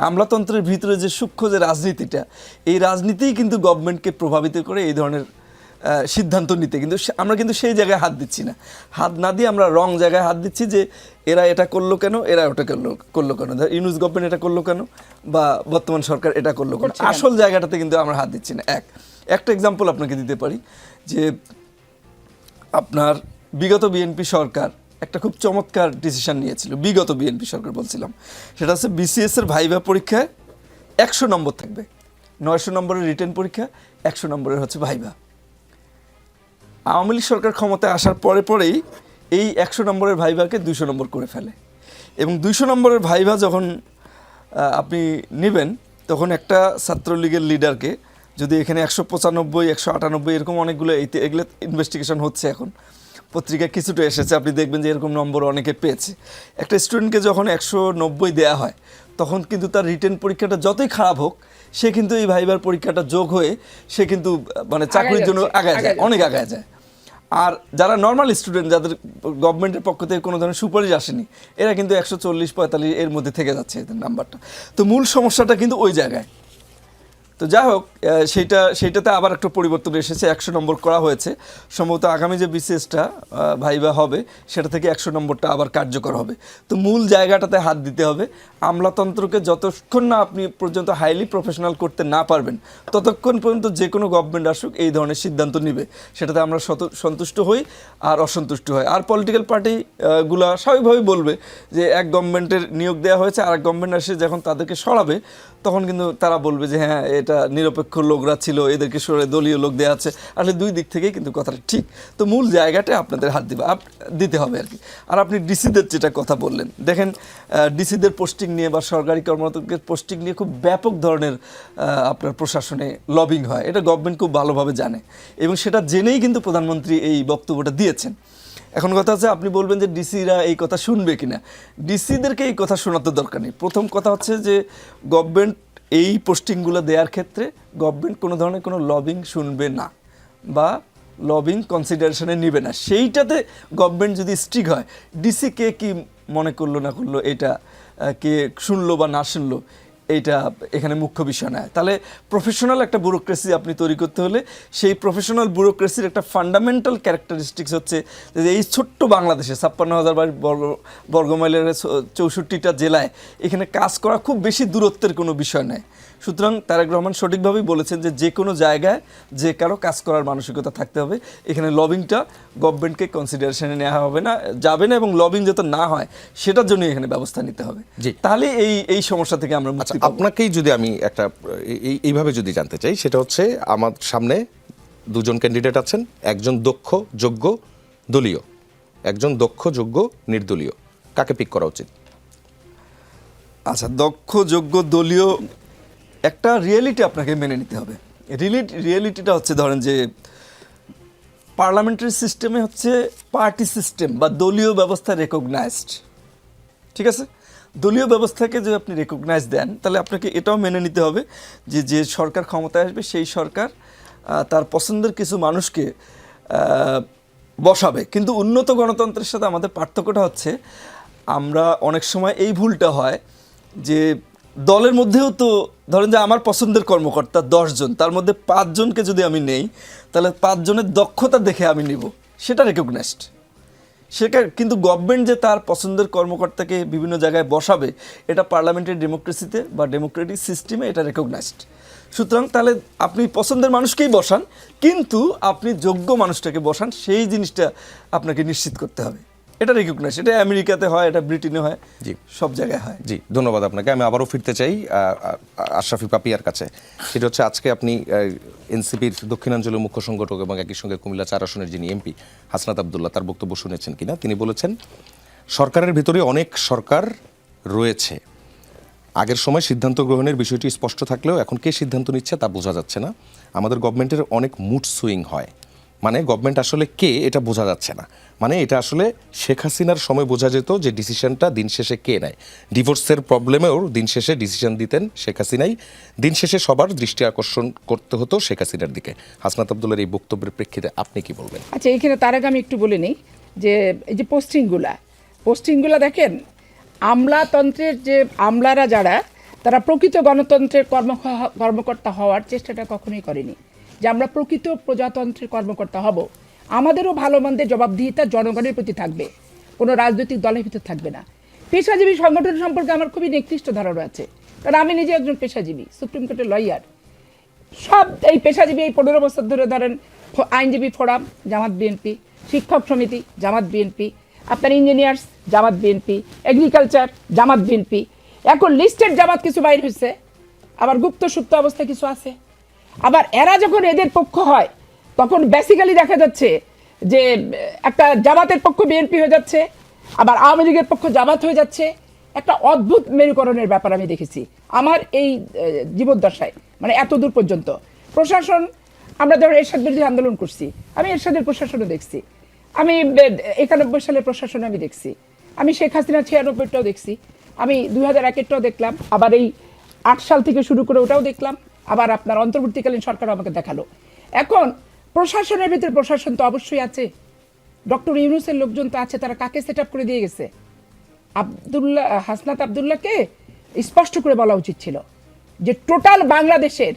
আমলাতন্ত্রের ভিতরে যে সূক্ষ্ম যে রাজনীতিটা, এই রাজনীতিই কিন্তু গভর্নমেন্টকে প্রভাবিত করে এই ধরনের সিদ্ধান্ত নিতে। কিন্তু আমরা কিন্তু সেই জায়গায় হাত দিচ্ছি না, হাত না দিয়ে আমরা রং জায়গায় হাত দিচ্ছি, যে এরা এটা করলো কেন, এরা ওটা করলো কেন, ইউনূস গভর্নমেন্ট এটা করলো কেন, বা বর্তমান সরকার এটা করলো কেন, আসল জায়গাটাতে কিন্তু আমরা হাত দিচ্ছি না। একটা এক্সাম্পল আপনাকে দিতে পারি, যে আপনার বিগত বিএনপি সরকার একটা খুব চমৎকার ডিসিশন নিয়েছিল, বিগত বিএনপি সরকার বলছিলাম, সেটা হচ্ছে বিসিএস এর ভাইভা পরীক্ষায় 100 নম্বর থাকবে, 900 নম্বরের রিটেন পরীক্ষা, 100 নম্বরের হচ্ছে ভাইভা। আওয়ামী লীগ সরকার ক্ষমতায় আসার পরেই এই 100 নম্বরের ভাইভাকে 200 নম্বর করে ফেলে, এবং 200 নম্বরের ভাইভা যখন আপনি নেবেন, তখন একটা ছাত্রলীগের লিডারকে যদি এখানে 195, 198 এরকম অনেকগুলো এগুলো ইনভেস্টিগেশন হচ্ছে, এখন পত্রিকায় কিছুটা এসেছে, আপনি দেখবেন যে এরকম নম্বর অনেকে পেয়েছে। একটা স্টুডেন্টকে যখন 190 দেয়া হয়, তখন কিন্তু তার রিটেন পরীক্ষাটা যতই খারাপ হোক, সে কিন্তু এই ভাইবার পরীক্ষাটা যোগ হয়ে সে কিন্তু মানে চাকরির জন্য আগায় যায়, অনেক আগায় যায়। আর যারা নর্মাল স্টুডেন্ট, যাদের গভর্নমেন্টের পক্ষ থেকে কোনো ধরনের সুপারিশ আসেনি, এরা কিন্তু 140-45 এর মধ্যে থেকে যাচ্ছে এদের নাম্বারটা। তো মূল সমস্যাটা কিন্তু ওই জায়গায়। তো যাই হোক, সেইটাতে আবার একটা পরিবর্তন এসেছে, 100 নম্বর করা হয়েছে। সম্ভবত আগামী যে বিসিএসটা ভাইবা হবে, সেটা থেকে 100 নম্বরটা আবার কার্যকর হবে। তো মূল জায়গাটাতে হাত দিতে হবে। আমলাতন্ত্রকে যতক্ষণ না আপনি পর্যন্ত হাইলি প্রফেশনাল করতে না পারবেন, ততক্ষণ পর্যন্ত যে কোনো গভর্নমেন্ট আসুক এই ধরনের সিদ্ধান্ত নিবে, সেটাতে আমরা সন্তুষ্ট হই আর অসন্তুষ্ট হয়। আর পলিটিক্যাল পার্টিগুলা স্বাভাবিকভাবেই বলবে যে এক গভর্নমেন্টের নিয়োগ দেওয়া হয়েছে, আর এক গভর্নমেন্ট এসে যখন তাদেরকে সরাবে, তখন কিন্তু তারা বলবে যে হ্যাঁ, এটা নিরপেক্ষ লোকরা ছিল, এদেরকে সরে দলীয় লোক দেওয়া আছে। আসলে দুই দিক থেকেই কিন্তু কথাটা ঠিক। তো মূল জায়গাটা আপনাদের হাত দিতে হবে আর কি। আর আপনি ডিসিদের যেটা কথা বললেন, দেখেন ডিসিদের পোস্টিং নিয়ে বা সরকারি কর্মকর্তাদের পোস্টিং নিয়ে খুব ব্যাপক ধরনের আপনার প্রশাসনে লবিং হয়, এটা গভর্নমেন্ট খুব ভালোভাবে জানে, এবং সেটা জেনেই কিন্তু প্রধানমন্ত্রী এই বক্তব্যটা দিয়েছেন। এখন কথা হচ্ছে, আপনি বলবেন যে ডিসিরা এই কথা শুনবে কিনা। ডিসিদেরকে এই কথা শোনাতে দরকার নেই। প্রথম কথা হচ্ছে যে গভর্নমেন্ট এই পোস্টিংগুলো দেওয়ার ক্ষেত্রে গভর্নমেন্ট কোনো ধরনের কোনো লবিং শুনবে না বা লবিং কনসিডারেশনে নেবে না। সেইটাতে গভর্নমেন্ট যদি স্ট্রিক্ট হয়, ডিসি কে কী মনে করলো না করলো, এটা কে শুনলো বা না শুনলো, এইটা এখানে মুখ্য বিষয় নয়। তাহলে প্রফেশনাল একটা ব্যুরোক্রেসি আপনি তৈরি করতে হলে, সেই প্রফেশনাল ব্যুরোক্রেসির একটা ফান্ডামেন্টাল ক্যারেক্টারিস্টিক্স হচ্ছে যে এই ছোট্ট বাংলাদেশে 56,000 বর্গমাইলের 64টা জেলায় এখানে কাজ করা খুব বেশি দূরত্বের কোনো বিষয় নয়। সুতরাং তারেক রহমান সঠিকভাবেই বলেছেন যে কোনো জায়গায় যে কারো কাজ করার মানসিকতা থাকতে হবে। এখানে লবিংটা গভর্নমেন্টকে কনসিডারেশনে নেওয়া হবে না, যাবে না, এবং লবিং যাতে না হয় সেটার জন্য এখানে ব্যবস্থা নিতে হবে। তাহলে এই সমস্যা থেকে আমরা মুক্তি পাবো। আপনাকেই যদি আমি একটা এইভাবে যদি জানতে চাই, সেটা হচ্ছে আমার সামনে দুজন ক্যান্ডিডেট আছেন, একজন দক্ষ যোগ্য দলীয়, একজন দক্ষ যোগ্য নির্দলীয়, কাকে পিক করা উচিত? আচ্ছা, দক্ষ যোগ্য দলীয় একটা রিয়েলিটি আপনাকে মেনে নিতে হবে। রিয়েলিটিটা হচ্ছে, ধরেন যে পার্লামেন্টারি সিস্টেমে হচ্ছে পার্টি সিস্টেম বা দলীয় ব্যবস্থা রেকগনাইজড, ঠিক আছে? দলীয় ব্যবস্থাকে যদি আপনি রেকগনাইজ দেন, তাহলে আপনাকে এটাও মেনে নিতে হবে যে সরকার ক্ষমতায় আসবে সেই সরকার তার পছন্দের কিছু মানুষকে বসাবে। কিন্তু উন্নত গণতন্ত্রের সাথে আমাদের পার্থক্যটা হচ্ছে, আমরা অনেক সময় এই ভুলটা হয় যে দলের মধ্যেও তো ধরেন যে আমার পছন্দের কর্মকর্তা 10 জন, তার মধ্যে 5 জনকে যদি আমি নেই, তাহলে 5 জনের দক্ষতা দেখে আমি নিব, সেটা রেকগনাইজড। সেটা কিন্তু গভর্নমেন্ট যে তার পছন্দের কর্মকর্তাকে বিভিন্ন জায়গায় বসাবে, এটা পার্লামেন্টারি ডেমোক্রেসিতে বা ডেমোক্রেটিক সিস্টেমে এটা রেকগনাইজড। সুতরাং তাহলে আপনি পছন্দের মানুষকেই বসান, কিন্তু আপনি যোগ্য মানুষটাকে বসান, সেই জিনিসটা আপনাকে নিশ্চিত করতে হবে। এটা রেকগনাইজ, এটা আমেরিকাতে হয়, এটা ব্রিটেনে হয়, জি, সব জায়গায় হয়। জি, ধন্যবাদ আপনাকে। আমি আবারও ফিরতে চাই আশরাফি পাপিয়ার কাছে। সেটা হচ্ছে, আজকে আপনি এনসিপির দক্ষিণাঞ্চলের মুখ্য সংগঠক এবং একই সঙ্গে কুমিল্লা 4 আসনের যিনি এমপি হাসনাত আবদুল্লাহ, তার বক্তব্য শুনেছেন কিনা? তিনি বলেছেন সরকারের ভিতরে অনেক সরকার রয়েছে, আগের সময় সিদ্ধান্ত গ্রহণের বিষয়টি স্পষ্ট থাকলেও এখন কে সিদ্ধান্ত নিচ্ছে তা বোঝা যাচ্ছে না। আমাদের গভর্নমেন্টের অনেক মুড সুইং হয়, মানে গভর্নমেন্ট আসলে কে এটা বোঝা যাচ্ছে না। মানে এটা আসলে শেখ হাসিনার সময় বোঝা যেত যে ডিসিশনটা দিন শেষে কে নেয়। ডিভোর্সের প্রবলেমেও দিন শেষে ডিসিশন দিতেন শেখ হাসিনাই, দিন শেষে সবার দৃষ্টি আকর্ষণ করতে হতো শেখ হাসিনার দিকে। হাসনাত আবদুল্লাহর এই বক্তব্যের প্রেক্ষিতে আপনি কি বলবেন? আচ্ছা, এখানে তার আগে আমি একটু বলে নিই যে এই যে পোস্টিংগুলা দেখেন, আমলাতন্ত্রের যে আমলারা যারা, তারা প্রকৃত গণতন্ত্রের কর্মকর্তা হওয়ার চেষ্টাটা কখনোই করেনি, যে আমরা প্রকৃত প্রজাতন্ত্রের কর্মকর্তা হব। আমাদেরও ভালো মন্দের জবাবদিহিতা জনগণের প্রতি থাকবে, কোনো রাজনৈতিক দলের ভিতর থাকবে না। পেশাজীবী সংগঠন সম্পর্কে আমার খুবই নিকৃষ্ট ধারণা আছে, কারণ আমি নিজে একজন পেশাজীবী, সুপ্রিম কোর্টের লয়ার। সব এই পেশাজীবী এই 15 বছর ধরে ধরেন আইনজীবী ফোরাম জামাত বিএনপি, শিক্ষক সমিতি জামাত বিএনপি, আপনার ইঞ্জিনিয়ার্স জামাত বিএনপি, এগ্রিকালচার জামাত বিএনপি, এখন লিস্টেড জামাত কিছু বাইর হয়েছে, আবার গুপ্ত সুপ্ত অবস্থায় কিছু আছে। আবার এরা যখন এদের পক্ষ হয় তখন বেসিক্যালি দেখা যাচ্ছে যে একটা জামাতের পক্ষ বিএনপি হয়ে যাচ্ছে, আবার আওয়ামী লীগের পক্ষ জামাত হয়ে যাচ্ছে। একটা অদ্ভুত মেরুকরণের ব্যাপার আমি দেখেছি আমার এই জীবদ্দশায়, মানে এত দূর পর্যন্ত। প্রশাসন, আমরা ধরো এরশাদ বিরোধী আন্দোলন করছি, আমি এরশাদের প্রশাসনও দেখছি, আমি 91 সালের প্রশাসন আমি দেখছি, আমি শেখ হাসিনা 96টাও দেখছি, আমি 2001টাও দেখলাম, আবার এই 8 সাল থেকে শুরু করে ওটাও দেখলাম, আবার আপনার অন্তর্বর্তীকালীন সরকারও আমাকে দেখালো। এখন প্রশাসনের ভিতরে প্রশাসন তো অবশ্যই আছে, ডক্টর ইউনূসের লোকজন তো আছে, তারা কাকে সেট আপ করে দিয়ে গেছে? হাসনাত আব্দুল্লাহকে স্পষ্ট করে বলা উচিত ছিল যে টোটাল বাংলাদেশের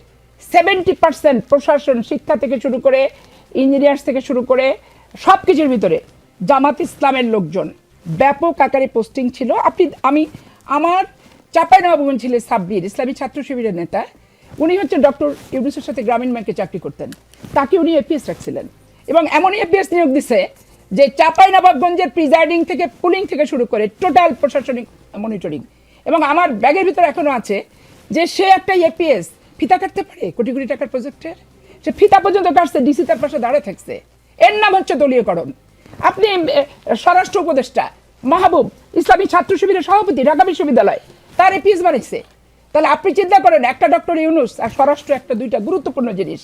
70% প্রশাসন, শিক্ষা থেকে শুরু করে ইঞ্জিনিয়ার্স থেকে শুরু করে সব কিছুর ভিতরে জামাত ইসলামের লোকজন ব্যাপক আকারে পোস্টিং ছিল। আমার চাঁপাইনবাবগঞ্জের সাব্বির, ইসলামী ছাত্র শিবিরের নেতা, উনি হচ্ছে ডক্টর ইউনূসের সাথে গ্রামীণ ব্যাংকে চাকরি করতেন, তাকে উনি এপিএস রাখছিলেন, এবং এমনই এপিএস নিয়োগ দিছে যে চাঁপাইনবাবগঞ্জের প্রিজাইডিং থেকে পুলিং থেকে শুরু করে টোটাল প্রশাসনিক মনিটরিং। এবং আমার ব্যাগের ভিতরে এখনো আছে যে সে একটা এপিএস ফিতা কাটতে পারে কোটি কোটি টাকার প্রজেক্টের, সে ফিতা পর্যন্ত কাটছে, ডিসি তার পাশে দাঁড়িয়ে থাকছে। এর নাম হচ্ছে দলীয়করণ। আপনি স্বরাষ্ট্র উপদেষ্টা মাহবুব, ইসলামী ছাত্র শিবিরের সভাপতি ঢাকা বিশ্ববিদ্যালয়, তার এপিএস বানাইছে। তাহলে আপনি চিন্তা করেন, একটা ডক্টর ইউনূস আর স্বরাষ্ট্র একটা দুইটা গুরুত্বপূর্ণ জিনিস।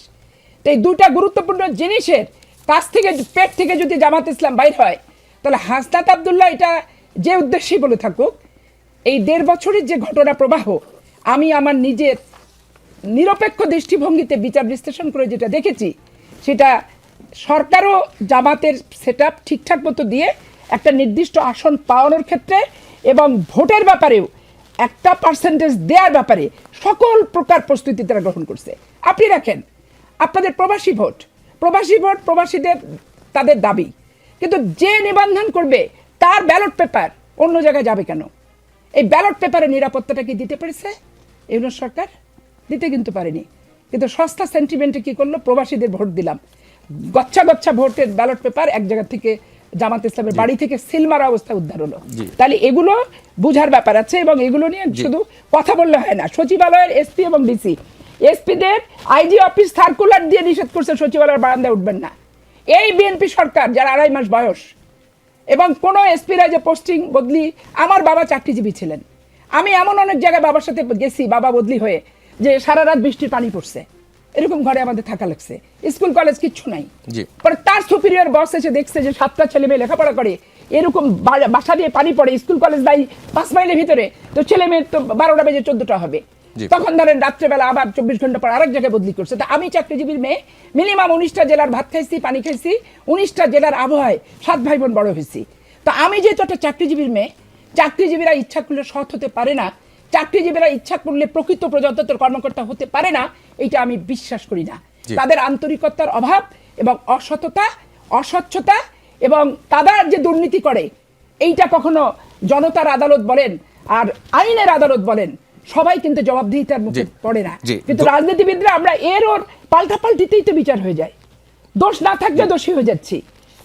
তো এই দুইটা গুরুত্বপূর্ণ জিনিসের কাছ থেকে, পেট থেকে যদি জামাত ইসলাম বাইর হয়, তাহলে হাসনাত আব্দুল্লাহ এটা যে উদ্দেশ্যেই বলে থাকুক, এই 1.5 বছরের যে ঘটনা প্রবাহ, আমি আমার নিজের নিরপেক্ষ দৃষ্টিভঙ্গিতে বিচার বিশ্লেষণ করে যেটা দেখেছি, সেটা সরকারও জামাতের সেট আপ ঠিকঠাক মতো দিয়ে একটা নির্দিষ্ট আসন পাওয়ানোর ক্ষেত্রে এবং ভোটের ব্যাপারেও একটা পার্সেন্টেজ দেওয়ার ব্যাপারে সকল প্রকার প্রস্তুতি তারা গ্রহণ করছে। আপনি রাখেন আপনাদের প্রবাসী ভোট প্রবাসীদের তাদের দাবি, কিন্তু যে নিবন্ধন করবে তার ব্যালট পেপার অন্য জায়গায় যাবে কেন? এই ব্যালট পেপারের নিরাপত্তাটা কি দিতে পেরেছে ইউনূস সরকার? দিতে কিন্তু পারেনি। কিন্তু সস্তা সেন্টিমেন্টে কি করলো? প্রবাসীদের ভোট দিলাম, গচ্ছা গচ্ছা ভোটের ব্যালট পেপার এক জায়গা থেকে জামাত ইসলামের বাড়ি থেকে সিলমারা অবস্থা উদ্ধার হলো। তাহলে এগুলো বুঝার ব্যাপার আছে, এবং এগুলো নিয়ে শুধু কথা বললে হয় না। সচিবালয়ের এসপি এবং ডিসি, এসপিদের আইজি অফিস সার্কুলার দিয়ে নিষেধ করছে সচিবালয়ের বারান্দায় উঠবেন না। এই বিএনপি সরকার, যার 2.5 মাস বয়স, এবং কোনো এসপিরা যে পোস্টিং বদলি, আমার বাবা চাকরিজীবী ছিলেন, আমি এমন অনেক জায়গায় বাবার সাথে গেছি, বাবা বদলি হয়ে, যে সারা রাত বৃষ্টির পানি পড়ছে, এরকম ঘরে আমাদের থাকা লাগছে, স্কুল কলেজ কিচ্ছু নাই। পরে তার সুপিরিয়র বস এসে দেখছে যে 7টা ছেলে মেয়ে লেখাপড়া করে, এরকম বাসা দিয়ে পানি পড়ে, স্কুল কলেজ নাই 5 মাইলের ভিতরে, তো ছেলে মেয়ের তো 12টা বেজে 14টা হবে, তখন ধরেন রাত্রেবেলা আবার 24 ঘন্টা পর আরেক জায়গায় বদলি করছে। তা আমি চাকরিজীবীর মেয়ে, মিনিমাম 19টা জেলার ভাত খাইছি, পানি খাইছি, 19টা জেলার আবহাওয়ায় 7 ভাই বোন বড় হয়েছি। তো আমি যেহেতু একটা চাকরিজীবীর মেয়ে, চাকরিজীবীরা ইচ্ছা করলে সৎ হতে পারে না, চাকরিজীবীরা ইচ্ছা করলে প্রকৃত প্রজাতন্ত্রের কর্মকর্তা হতে পারে না, এইটা আমি বিশ্বাস করি না। তাদের আন্তরিকতার অভাব এবং অসততা, অস্বচ্ছতা এবং তাদের যে দুর্নীতি করে, এইটা কখনো জনতার আদালত বলেন আর আইনের আদালত বলেন, সবাই কিন্তু জবাবদিহিতার মুখে পড়ে না। কিন্তু রাজনীতিবিদরা আমরা এর ওর পাল্টাপাল্টিতেই তো বিচার হয়ে যায়, দোষ না থাকলে দোষী হয়ে যাচ্ছি,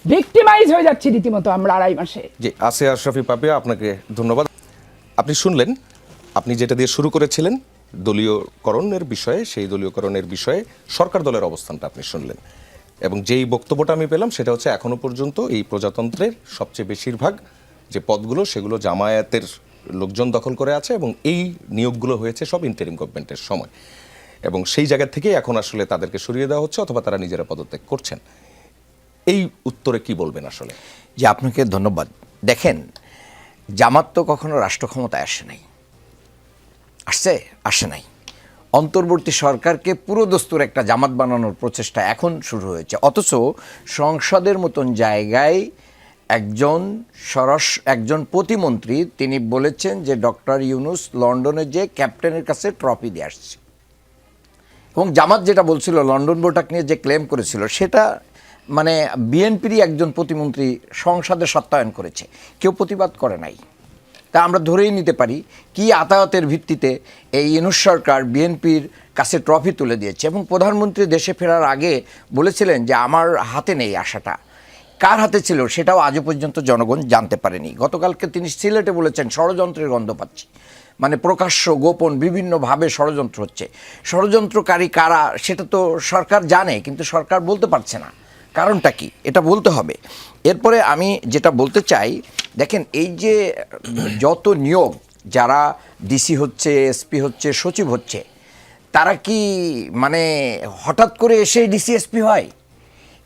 ভিক্টিমাইজ হয়ে যাচ্ছি রীতিমতো আমরা 2.5 মাসে। জি, আসিয়া আশরাফি পাপিয়া, আপনাকে ধন্যবাদ। আপনি শুনলেন, আপনি যেটা দিয়ে শুরু করেছিলেন দলীয়করণের বিষয়ে, সেই দলীয়করণের বিষয়ে সরকার দলের অবস্থানটা আপনি শুনলেন, এবং যেই বক্তব্যটা আমি পেলাম সেটা হচ্ছে এখনো পর্যন্ত এই প্রজাতন্ত্রের সবচেয়ে বেশিরভাগ যে পদগুলো, সেগুলো জামায়াতের লোকজন দখল করে আছে, এবং এই নিয়োগগুলো হয়েছে সব ইন্টারিম গভর্নমেন্টের সময়, এবং সেই জায়গা থেকেই এখন আসলে তাদেরকে সরিয়ে দেওয়া হচ্ছে অথবা তারা নিজেরা পদত্যাগ করছেন। এই উত্তরে কি বলবেন আসলে? যে আপনাকে ধন্যবাদ। দেখেন, জামাত তো কখনো রাষ্ট্র ক্ষমতায় আসে নাই, আসে নাই। অন্তর্বর্তী সরকারকে পুরো দস্তুর একটা জামাত বানানোর প্রচেষ্টা এখন শুরু হয়েছে, অথচ সংসদের মতন জায়গায় একজন প্রতিমন্ত্রী তিনি বলেছেন যে ডক্টর ইউনূস লন্ডনে যে ক্যাপ্টেনের কাছে ট্রফি দিয়ে আসছে, এবং জামাত যেটা বলছিল লন্ডন বৈঠক নিয়ে যে ক্লেম করেছিল, সেটা মানে বিএনপিরই একজন প্রতিমন্ত্রী সংসদে সত্যায়ন করেছে, কেউ প্রতিবাদ করে নাই। তা আমরা ধরেই নিতে পারি কি আতায়াতের ভিত্তিতে এই ইউনূস সরকার বিএনপির কাছে ট্রফি তুলে দিয়েছে, এবং প্রধানমন্ত্রী দেশে ফেরার আগে বলেছিলেন যে আমার হাতে নেই আশাটা। কার হাতে ছিল সেটাও আজও পর্যন্ত জনগণ জানতে পারেনি। গতকালকে তিনি সিলেটে বলেছেন ষড়যন্ত্রের গন্ধ পাচ্ছি। মানে প্রকাশ্য গোপন বিভিন্নভাবে ষড়যন্ত্র হচ্ছে। ষড়যন্ত্রকারী কারা সেটা তো সরকার জানে, কিন্তু সরকার বলতে পারছে না। কারণটা কি এটা বলতে হবে। এরপরে আমি যেটা বলতে চাই, দেখেন এই যে যত নিয়োগ, যারা ডিসি হচ্ছে, এসপি হচ্ছে, সচিব হচ্ছে, তারা কি মানে হঠাৎ করে এসে ডিসি এসপি হয়?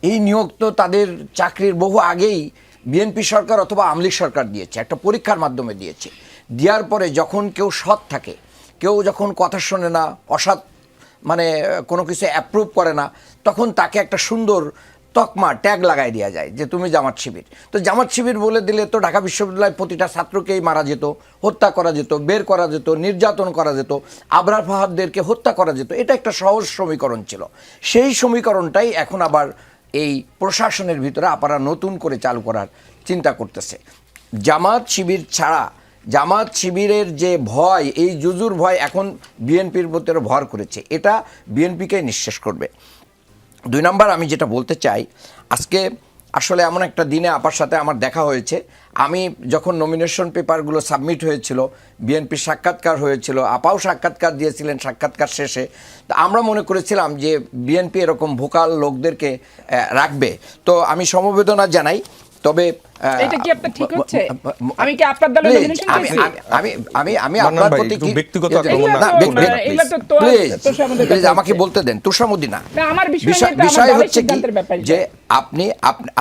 এই নিয়োগ তো তাদের চাকরির বহু আগেই বিএনপি সরকার অথবা আওয়ামী লীগ সরকার দিয়েছে, একটা পরীক্ষার মাধ্যমে দিয়েছে। দেওয়ার পরে যখন কেউ সৎ থাকে, কেউ যখন কথা শোনে না, অসৎ মানে কোনো কিছু অ্যাপ্রুভ করে না, তখন তাকে একটা সুন্দর তকমা ট্যাগ লাগাই দেওয়া যায় যে তুমি জামাত শিবির। তো জামাত শিবির বলে দিলে তো ঢাকা বিশ্ববিদ্যালয়ের প্রতিটা ছাত্রকেই মারা যেত, হত্যা করা যেত, বের করা যেত, নির্যাতন করা যেত, আবরার ফাহাদদেরকে হত্যা করা যেত। এটা একটা সহজ সমীকরণ ছিল। সেই সমীকরণটাই এখন আবার এই প্রশাসনের ভিতরে আপারা নতুন করে চালু করার চিন্তা করতেছে। জামাত শিবির ছাড়া, জামাত শিবিরের যে ভয়, এই জুজুর ভয় এখন বিএনপির ভিতরে ভর করেছে, এটা বিএনপিকে নিঃশেষ করবে। 2 নম্বর আমি যেটা বলতে চাই, আজকে আসলে এমন একটা দিনে আপার সাথে আমার দেখা হয়েছে। আমি যখন নমিনেশন পেপারগুলো সাবমিট হয়েছিল, বিএনপির সাক্ষাৎকার হয়েছিল, আপাও সাক্ষাৎকার দিয়েছিলেন সাক্ষাৎকার শেষে। তো আমরা মনে করেছিলাম যে বিএনপি এরকম ভোকাল লোকদেরকে রাখবে। তো আমি সমবেদনা জানাই। তবে এটা কি আপনার ঠিক হচ্ছে? আমি কি আপনার দলে নমিনেশন করছি? আমি আপনার প্রতি কি ব্যক্তিগত আক্রমণ না করবেন, এগুলো তো প্লিজ আমাকে বলতে দেন। তোষামোদি না, না, আমার বিষয় হচ্ছে কি ব্যাপার যে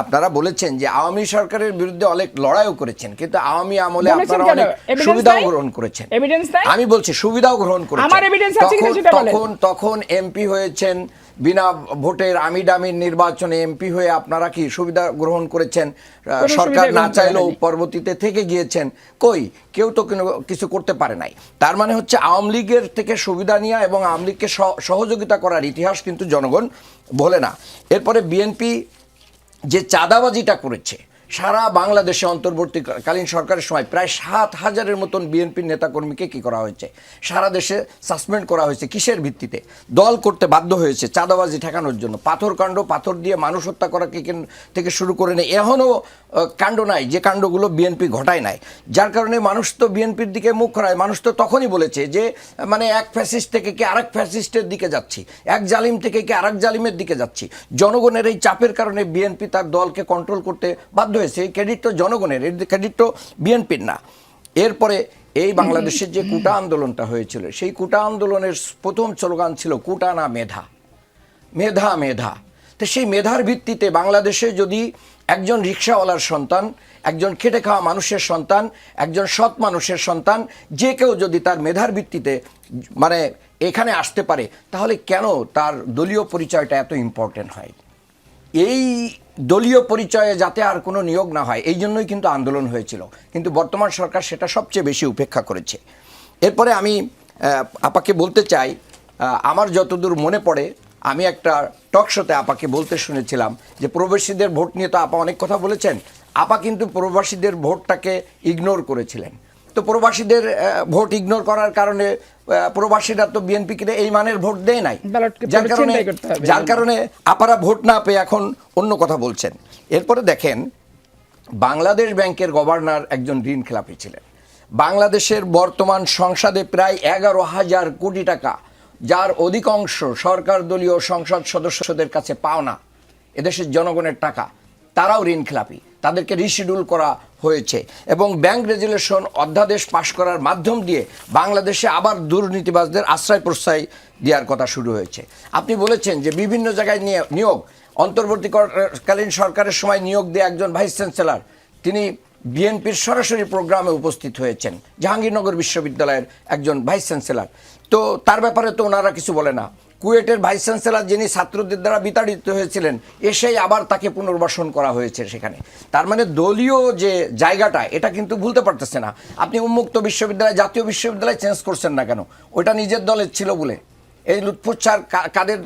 আপনারা বলেছেন যে আওয়ামী সরকারের বিরুদ্ধে অনেক লড়াইও করেছেন, কিন্তু আওয়ামী আমলে আপনারা অনেক সুবিধাও গ্রহণ করেছেন। আমি বলছি সুবিধাও গ্রহণ করেছেন। আমার এভিডেন্স আছে কিনা সেটা বলেন। তখন এমপি হয়েছেন বিনা ভোটের, আমিডামির নির্বাচনে এমপি হয়ে আপনারা কি সুবিধা গ্রহণ করেছেন? সরকার না চাইলেও পরবর্তীতে থেকে গিয়েছেন। কই, কেউ তো কিছু করতে পারে নাই। তার মানে হচ্ছে আওয়ামী লীগের থেকে সুবিধা নেওয়া এবং আওয়ামী লীগকে সহযোগিতা করার ইতিহাস কিন্তু জনগণ ভোলে না। এরপরে বিএনপি যে চাঁদাবাজিটা করেছে সারা বাংলাদেশে অন্তর্বর্তীকালীন সরকারের সময় প্রায় 7,000-এর মতন বিএনপির নেতাকর্মীকে কি করা হয়েছে, সারা দেশে সাসপেন্ড করা হয়েছে। কিসের ভিত্তিতে? দল করতে বাধ্য হয়েছে চাঁদাবাজি ঠেকানোর জন্য। পাথরকাণ্ড, পাথর দিয়ে মানুষ হত্যা করা থেকে শুরু করে নেই, এখনও কাণ্ড নাই যে কাণ্ডগুলো বিএনপি ঘটায় নাই। যার কারণে মানুষ তো বিএনপির দিকে মুখ খোঁড়ায়। মানুষ তো তখনই বলেছে যে মানে এক ফ্যাসিস্ট থেকে কি আরেক ফ্যাসিস্টের দিকে যাচ্ছি, এক জালিম থেকে কি আরেক জালিমের দিকে যাচ্ছি। জনগণের এই চাপের কারণে বিএনপি তার দলকে কন্ট্রোল করতে বাধ্য হয়েছে। এই ক্রেডিট তো জনগণের, এর ক্রেডিট তো বিএনপির না। এরপরে এই বাংলাদেশের যে কোটা আন্দোলনটা হয়েছিল, সেই কোটা আন্দোলনের প্রথম স্লোগান ছিল কোটা না মেধা, মেধা মেধা। তো সেই মেধার ভিত্তিতে বাংলাদেশে যদি একজন রিক্সাওয়ালার সন্তান, একজন খেটে খাওয়া মানুষের সন্তান, একজন সৎ মানুষের সন্তান, যে কেউ যদি তার মেধার ভিত্তিতে মানে এখানে আসতে পারে, তাহলে কেন তার দলীয় পরিচয়টা এত ইম্পর্টেন্ট হয়? এই দলীয় পরিচয়ে যাতে আর কোনো নিয়োগ না হয়, এই জন্যই কিন্তু আন্দোলন হয়েছিল। কিন্তু বর্তমান সরকার সেটা সবচেয়ে বেশি উপেক্ষা করেছে। এরপরে আমি আপাকে বলতে চাই, আমার যতদূর মনে পড়ে আমি একটা টক শোতে আপাকে বলতে শুনেছিলাম যে প্রবাসীদের ভোট নিয়ে তো আপা অনেক কথা বলেছেন। আপা কিন্তু প্রবাসীদের ভোটটাকে ইগনোর করেছিলেন। তো প্রবাসীদের ভোট ইগনোর করার কারণে প্রবাসীরা তো বিএনপিকে এই মানের ভোট দেয় নাই, যার কারণে আপারা ভোট না পেয়ে এখন অন্য কথা বলছেন। এরপরে দেখেন, বাংলাদেশ ব্যাংকের গভর্নর একজন ঋণ খেলাপি ছিলেন। বাংলাদেশের বর্তমান সংসদে প্রায় 11,000 কোটি টাকা, যার অধিকাংশ সরকার দলীয় সংসদ সদস্যদের কাছে পাওনা, এদেশের জনগণের টাকা, তারাও ঋণ খেলাপি, তাদেরকে রিশিডিউল করা হয়েছে এবং ব্যাংক রেজুলেশন অধ্যাদেশ পাশ করার মাধ্যম দিয়ে বাংলাদেশে আবার দুর্নীতিবাজদের আশ্রয় প্রশ্রয় দেওয়ার কথা শুরু হয়েছে। আপনি বলেছেন যে বিভিন্ন জায়গায় নিয়োগ, অন্তর্বর্তীকালীন সরকারের সময় নিয়োগ দিয়ে একজন ভাইস চ্যান্সেলর, তিনি বিএনপির সরাসরি প্রোগ্রামে উপস্থিত হয়েছেন, জাহাঙ্গীরনগর বিশ্ববিদ্যালয়ের একজন ভাইস চ্যান্সেলর। তো তার ব্যাপারে তো ওনারা কিছু বলে না। কুয়েটের ভাইস চ্যান্সেলর যিনি ছাত্রদের দ্বারা বিতাড়িত হয়েছিলেন, এসেই আবার তাকে পুনর্বাসন করা হয়েছে সেখানে। তার মানে দলীয় যে জায়গাটা, এটা কিন্তু ভুলতে পারতেছে না। আপনি উন্মুক্ত বিশ্ববিদ্যালয়, জাতীয় বিশ্ববিদ্যালয় চেঞ্জ করছেন না কেন? ওইটা নিজের দলের ছিল বলে। এই লুৎফুৎসার কাদের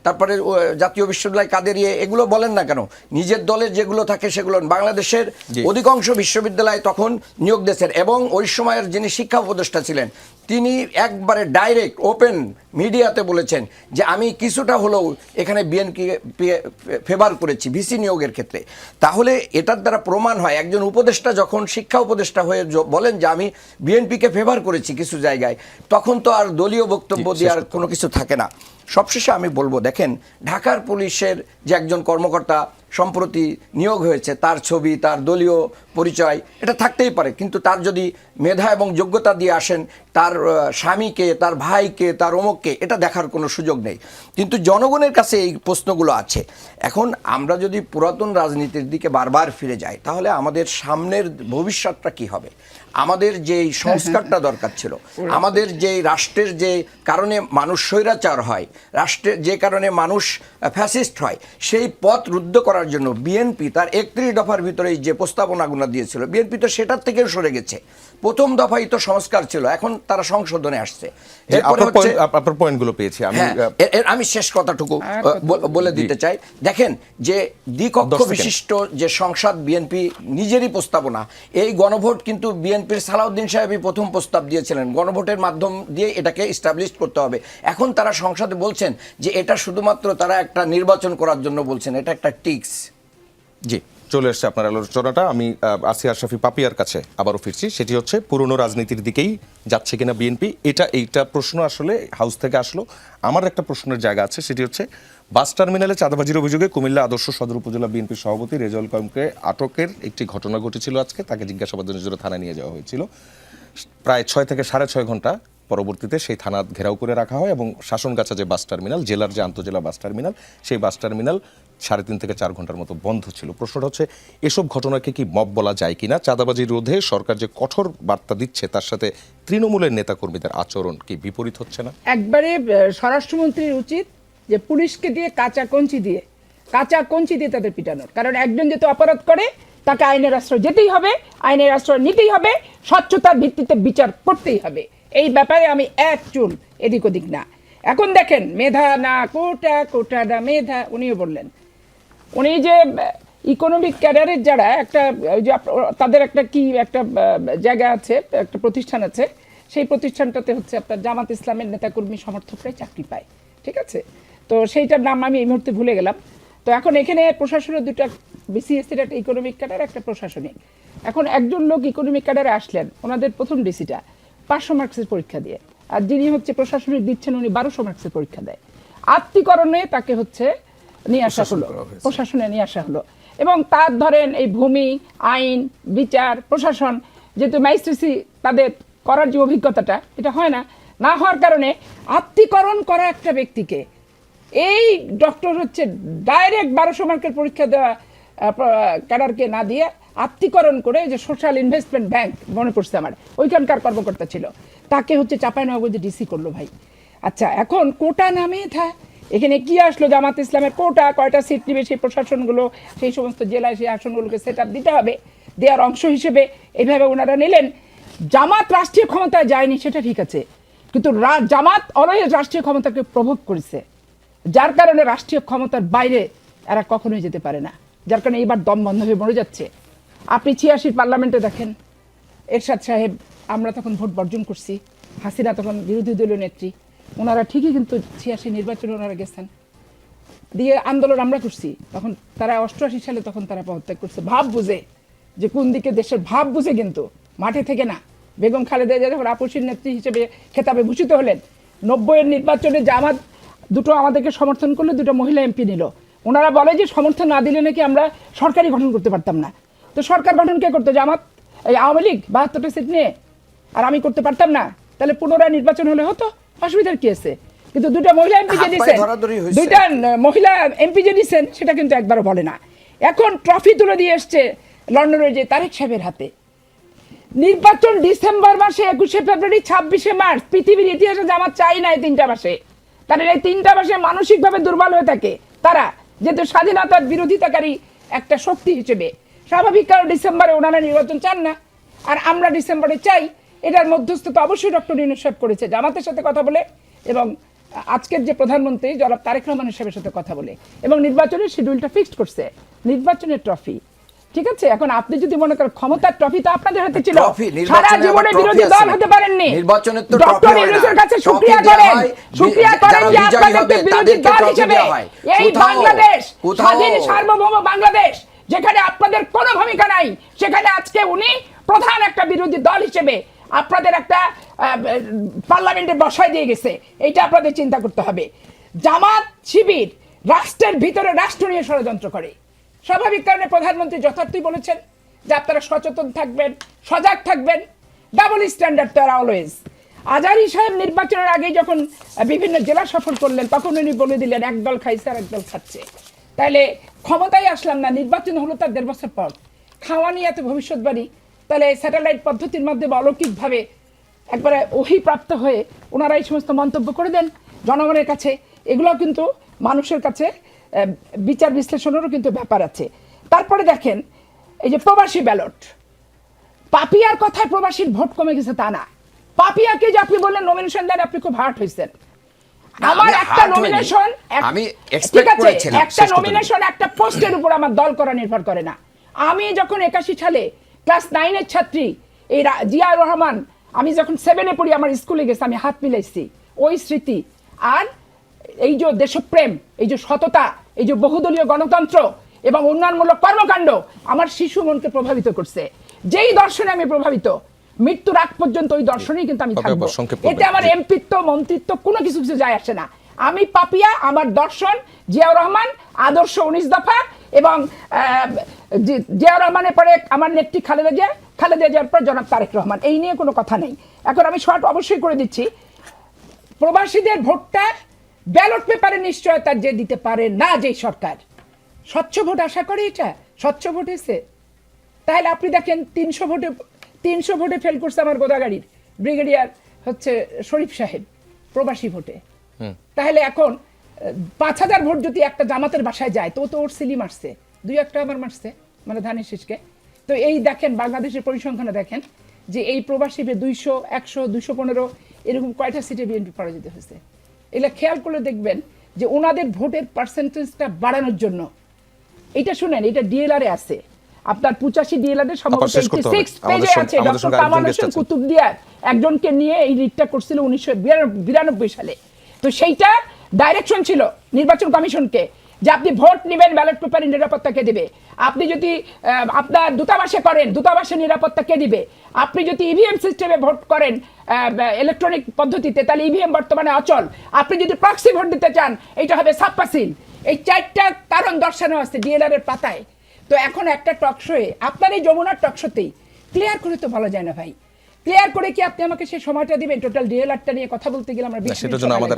তারপরে জাতীয় বিশ্ববিদ্যালয় কাদের এগুলো বলেন না কেন? নিজের দলের যেগুলো থাকে সেগুলো। বাংলাদেশের অধিকাংশ বিশ্ববিদ্যালয় তখন নিয়োগ দিয়েছেন এবং ওই সময়ের যিনি শিক্ষা উপদেষ্টা ছিলেন তিনি একবারে ডাইরেক্ট ওপেন মিডিয়াতে বলেছেন যে আমি কিছুটা হলেও এখানে বিএনপি ফেভার করেছি ভিসি নিয়োগের ক্ষেত্রে। তাহলে এটার দ্বারা প্রমাণ হয় একজন উপদেষ্টা যখন শিক্ষা উপদেষ্টা হয়ে বলেন যে আমি বিএনপিকে ফেভার করেছি কিছু জায়গায়, তখন তো আর দলীয় বক্তব্য দেওয়ার কোনো কিছু থাকে না। সবশেষে আমি বলবো, দেখেন ঢাকার পুলিশের যে একজন কর্মকর্তা সম্প্রতি নিয়োগ হয়েছে, তার ছবি, তার দলীয় পরিচয় এটা থাকতেই পারে, কিন্তু তার যদি মেধা এবং যোগ্যতা দিয়ে আসেন, তার স্বামীকে, তার ভাইকে, তার অমুককে, এটা দেখার কোনো সুযোগ নেই। কিন্তু জনগণের কাছে এই প্রশ্নগুলো আছে। এখন আমরা যদি পুরাতন রাজনীতির দিকে বারবার ফিরে যাই, তাহলে আমাদের সামনের ভবিষ্যৎটা কি হবে? আমাদের যে সংস্কারটা দরকার ছিল, আমাদের যে রাষ্ট্রের যে কারণে মানুষ স্বৈরাচার হয়, রাষ্ট্রের যে কারণে মানুষ ফ্যাসিস্ট হয়, সেই পথ রুদ্ধ করার জন্য বিএনপি তার 31 দফার ভিতরেই যে প্রস্তাবনাগুলো দিয়েছিল, বিএনপি তো সেটার থেকেও সরে গেছে। প্রথম দফাই তো সংস্কার ছিল, এখন তারা সংশোধনে আসছে। আপনার পয়েন্টগুলো পেয়েছি আমি। আমি শেষ কথাটুকু বলে দিতে চাই। দেখেন যে দ্বিকক্ষ বিশিষ্ট যে সংসদ বিএনপি নিজেরই প্রস্তাবনা, এই গণভোট কিন্তু বিএনপির সালাউদ্দিন সাহেবই প্রথম প্রস্তাব দিয়েছিলেন, গণভোটের মাধ্যম দিয়ে এটাকে এস্টাবলিশ করতে হবে। এখন তারা সংসদে বলছেন যে এটা শুধুমাত্র তারা একটা নির্বাচন করার জন্য বলছেন, এটা একটা টিক্স। জি, চলে এসছে আপনার আলোচনাটা। আমি আসিয়া আশরাফি পাপিয়ার কাছে আবারও ফিরছি। সেটি হচ্ছে পুরনো রাজনীতির দিকেই যাচ্ছে কিনা বিএনপি, এইটা প্রশ্ন আসলে হাউস থেকে আসলো। আমার একটা প্রশ্নের জায়গা আছে, সেটি হচ্ছে বাস টার্মিনালে চাঁদাবাজির অভিযোগে কুমিল্লা আদর্শ সদর উপজেলা বিএনপির সভাপতি রেজাউল করিমকে আটকের একটি ঘটনা ঘটেছিল আজকে। তাকে জিজ্ঞাসাবাদের জন্য থানায় নিয়ে যাওয়া হয়েছিল। প্রায় 6 থেকে 6.5 ঘন্টা পরবর্তীতে সেই থানা ঘেরাও করে রাখা হয় এবং শাসনগাছা যে বাস টার্মিনাল, জেলার যে আন্তজেলা বাস টার্মিনাল, সেই বাস টার্মিনাল 3.5 থেকে 4 ঘন্টার মতো বন্ধ ছিল। প্রশ্নটা হচ্ছে, এসব ঘটনাকে কি মব বলা যায় কিনা? চাঁদাবাজি রোধে সরকার যে কঠোর বার্তা দিচ্ছে, তার সাথে তৃণমূলের নেতাকর্মীদের আচরণ কি বিপরীত হচ্ছে না? একবারে স্বরাষ্ট্রমন্ত্রীর উচিত যে পুলিশকে দিয়ে কাঁচা কঞ্চি দিয়ে তাদের পিটানোর। কারণ একজন যেহেতু অপরাধ করে, তাকে আইনের আশ্রয় যেতেই হবে, আইনের আশ্রয় নিতেই হবে, স্বচ্ছতার ভিত্তিতে বিচার করতেই হবে। এই ব্যাপারে আমি এক চুল এদিক ওদিক না। এখন দেখেন, মেধা না কোটা না মেধা, উনিও বললেন, উনি যে ইকোনমিক ক্যাডারের যারা একটা তাদের একটা জায়গা আছে, একটা প্রতিষ্ঠান আছে, সেই প্রতিষ্ঠানটাতে হচ্ছে আপনার জামাত ইসলামের নেতাকর্মী সমর্থকরাই চাকরি পায়, ঠিক আছে? তো সেইটার নাম আমি এই মুহূর্তে ভুলে গেলাম। তো এখন এখানে প্রশাসনের দুটা, বিসিএসসির একটা ইকোনমিক ক্যাডার, একটা প্রশাসনিক। এখন একজন লোক ইকোনমিক ক্যাডারে আসলেন, ওনাদের প্রথম ডিসিটা 500 মার্কসের পরীক্ষা দিয়ে, আর যিনি হচ্ছে প্রশাসনিক দিচ্ছেন উনি 1200 মার্কসের পরীক্ষা দেয়। আত্মীকরণে তাকে হচ্ছে নিয়ে আসা হলো, প্রশাসনে নিয়ে আসা হলো। এবং তার ধরেন এই ভূমি, আইন, বিচার, প্রশাসন, যেহেতু ম্যাজিস্ট্রেসি তাদের করার যে অভিজ্ঞতাটা, এটা হয় না হওয়ার কারণে আত্মীকরণ করা একটা ব্যক্তিকে, এই ডক্টর হচ্ছে ডাইরেক্ট 1200 মার্কের পরীক্ষা দেওয়া ক্যাডারকে না দিয়ে আত্মীকরণ করে, যে সোশ্যাল ইনভেস্টমেন্ট ব্যাংক মনে পড়ছে আমার, ওইখানকার কর্মকর্তা ছিল, তাকে হচ্ছে চাঁপাইনবাবগঞ্জে ডিসি করলো ভাই। আচ্ছা, এখন কোটা নামে এখানে কি আসলো? জামাত ইসলামের কোটা, কয়টা সিট নিবে সেই প্রশাসনগুলো, সেই সমস্ত জেলায় সেই আসনগুলোকে সেট আপ দিতে হবে, দেওয়ার অংশ হিসেবে এইভাবে ওনারা নিলেন। জামাত রাষ্ট্রীয় ক্ষমতায় যায়নি, সেটা ঠিক আছে, কিন্তু জামাত অলওয়েজ রাষ্ট্রীয় ক্ষমতাকে প্রভোগ করেছে, যার কারণে রাষ্ট্রীয় ক্ষমতার বাইরে এরা কখনোই যেতে পারে না, যার কারণে এইবার দম বন্ধ হয়ে মরে যাচ্ছে। আপনি 86 পার্লামেন্টে দেখেন, এরশাদ সাহেব, আমরা তখন ভোট বর্জন করছি, হাসিনা তখন বিরোধী দলীয় নেত্রী, ওনারা ঠিকই কিন্তু 86 নির্বাচনে ওনারা গেছেন, দিয়ে আন্দোলন আমরা করছি, তখন তারা 88 সালে তখন তারা পদত্যাগ করছে, ভাব বুঝে যে কোন দিকে দেশের ভাব বুঝে, কিন্তু মাঠে থেকে না। বেগম খালেদা জিয়া যখন আপসীর নেত্রী হিসেবে খেতাবে ভূষিত হলেন, 90-এর নির্বাচনে জামাত দুটো আমাদেরকে সমর্থন করলে, দুটো মহিলা এমপি নিল। ওনারা বলে যে সমর্থন না দিলে নাকি আমরা সরকারই গঠন করতে পারতাম না। তো সরকার গঠন কে করতো? জামাত, এই আওয়ামী লীগ 72টা সিট নিয়ে, আর আমি করতে পারতাম না। তাহলে পুনরায় নির্বাচন হলে হতো, অসুবিধার কি আছে? কিন্তু দুটো মহিলা এমপি যে দিচ্ছেন, দুইটা মহিলা এমপি যে দিচ্ছেন, সেটা কিন্তু একবারও বলে না। এখন ট্রফি তুলে দিয়ে এসছে লন্ডনের যে তারেক সাহেবের হাতে। নির্বাচন ডিসেম্বর মাসে, 21শে ফেব্রুয়ারি, 26শে মার্চ, পৃথিবীর ইতিহাসে জামাত চাই না এই 3টা মাসে। তাদের এই 3টা মাসে মানসিকভাবে দুর্বল হয়ে থাকে তারা, যেহেতু স্বাধীনতার বিরোধিতাকারী একটা শক্তি হিসেবে। স্বাভাবিক কারণ ডিসেম্বরে ওনারা নির্বাচন চান না, আর আমরা ডিসেম্বরে চাই। এটার মধ্যস্থতা অবশ্যই ডক্টর ইউনূস সাহেব করেছে জামাতের সাথে কথা বলে, এবং আজকের যে প্রধানমন্ত্রী জনাব তারেক রহমান সাহেবের সাথে কথা বলে, এবং নির্বাচনের শিডিউলটা ফিক্সড করছে। নির্বাচনের ট্রফি ঠিক আছে, এখন আপনি যদি মনে করেন ক্ষমতার ট্রফি তো আপনাদের হাতে ছিল, ট্রফি, সারা নির্বাচনে জীবনে আবার বিরোধী ট্রফি দল আছে হতে নাকি? পারেননি। নির্বাচনে তো ডক্টর ট্রফি হয় না। ইউনূসের কাছে ট্রফি শুকরিয়া দেওয়া করেন, হয়, শুকরিয়া যারা করেন যে বিজয়ী আপনাদেরকে হবে, বিরোধী তাদেরকে দল ট্রফি হিসেবে দেওয়া হয়। এই কোথাও- বাংলাদেশ, কোথাও- স্বাধীন সার্বভৌম বাংলাদেশ, যেখানে আপনাদের কোনো ভূমিকা নাই, সেখানে আজকে উনি প্রধান একটা বিরোধী দল হিসেবে আপনাদের একটা পার্লামেন্টে বসায় দিয়ে গেছে। এইটা আপনাদের চিন্তা করতে হবে। জামাত শিবির রাষ্ট্রের ভিতরে রাষ্ট্র নিয়ে ষড়যন্ত্র করে। স্বাভাবিক কারণে প্রধানমন্ত্রী যথার্থই বলেছেন যে আপনারা সচেতন থাকবেন, সজাগ থাকবেন। ডাবল স্ট্যান্ডার্ড তো অলওয়েজ। আজারি সাহেব নির্বাচনের আগে যখন বিভিন্ন জেলা সফর করলেন, তখন উনি বলে দিলেন একদল খাইছে আর একদল খাচ্ছে। তাহলে ক্ষমতায় আসলাম না, নির্বাচন হলো তার 1.5 বছর পর। খাওয়া নিয়ে এত ভবিষ্যৎবাণী, তাহলে স্যাটেলাইট পদ্ধতির মাধ্যমে অলৌকিকভাবে একবারে ওহিপ্রাপ্ত হয়ে ওনারা এই সমস্ত মন্তব্য করে দেন জনগণের কাছে। এগুলো কিন্তু মানুষের কাছে বিচার বিশ্লেষণেরও কিন্তু ব্যাপার আছে। তারপরে দেখেন এই যে প্রবাসী ব্যালট, পাপিয়ার কথায় প্রবাসীর ভোট কমে গেছে তা না। পাপিয়াকে যে আপনি বললেন নমিনেশন দেন, আপনি খুব হার্ট হয়েছেন। আমার আমি একটা hurt হইনি। নমিনেশন, আমি ঠিক expect আছে, করেছিলাম, একটা নমিনেশন একটা পোস্টের উপর আমার দল করা নির্ভর করে না। আমি যখন 81 সালে ক্লাস 9-এর ছাত্রী এই জিয়া রহমান, আমি যখন 7-এ পড়ি আমার স্কুলে গেছে, আমি হাত মিলাইছি ওই স্মৃতি আর এই যে দেশপ্রেম, এই যে সততা, এই যে বহুদলীয় গণতন্ত্র এবং উন্নয়নমূলক কর্মকাণ্ড আমার শিশু মনকে প্রভাবিত করছে। যেই দর্শনে আমি প্রভাবিত, মৃত্যুর আগ পর্যন্ত ওই দর্শনেই কিন্তু আমি থাকবো। এতে আমার এমপিত্ব মন্ত্রিত্ব কোনো কিছু যায় আসে না। আমি পাপিয়া, আমার দর্শন জিয়াউর রহমান, আদর্শ 19 দফা এবং জিয়াউর রহমানের পরে আমার নেত্রী খালেদা জিয়া, খালেদা জিয়ার পর জনাব তারেক রহমান। এই নিয়ে কোনো কথা নেই। এখন আমি শর্ট অবশ্যই করে দিচ্ছি, প্রবাসীদের ভোটটা ব্যালট পেপারে নিশ্চয়তা যে দিতে পারে না যেই সরকার, স্বচ্ছ ভোট আশা করে, এটা স্বচ্ছ ভোট এসে। তাহলে আপনি দেখেন 300 ভোটে ফেল করছে আমার গোদাগাড়ির ব্রিগেডিয়ার হচ্ছে শরীফ সাহেব প্রবাসী ভোটে। তাহলে এখন 5000 ভোট যদি একটা জামাতের বাসায় যায়, তো ওর সিলি মারছে, 2-1টা আমার মারছে, মানে ধানের শীষকে। তো এই দেখেন বাংলাদেশের পরিসংখ্যানে দেখেন যে এই প্রবাসী 200, 100, 215 এরকম কয়টা সিটে বিএনপি পরাজিত হয়েছে। এগুলো খেয়াল করলে দেখবেন যে ওনাদের ভোটের পার্সেন্টেজটা বাড়ানোর জন্য, এটা শুনেন, এটা ডিএলআর-এ আছে, আপনার 85 ডিএলআর সম্ভবত 86 পেজে আছে। ডক্টর কামাল হোসেন কুতুবদিয়ার একজনকে নিয়ে এই রিটটা করছিল 1992 সালে। তো সেইটা ডাইরেকশন ছিল নির্বাচন কমিশনকে যে আপনি ভোট নেবেন, ব্যালট পেপারের নিরাপত্তা কে দিবে? আপনি যদি আপনার দূতাবাসে করেন, দূতাবাসের নিরাপত্তা কে দিবে? আপনি যদি ইভিএম সিস্টেমে ভোট করেন ইলেকট্রনিক পদ্ধতিতে, তাহলে ইভিএম বর্তমানে অচল। আপনি যদি প্রক্সি ভোট দিতে চান, এটা হবে সাবপাসিল। এই 4টা কারণ দর্শানো আছে ডিএলআর এর পাতায়। তো এখন একটা টকশোয়ে, আপনার এই যমুনার টকশোতেই ক্লিয়ার করে তো বলা যায় না ভাই। ক্লিয়ার করে কি আপনি আমাকে সেই সময়টা দিবেন? টোটাল ডিএলআরটা নিয়ে কথা বলতে গেলে আমরা 20 মিনিট সেটার জন্য আমাদের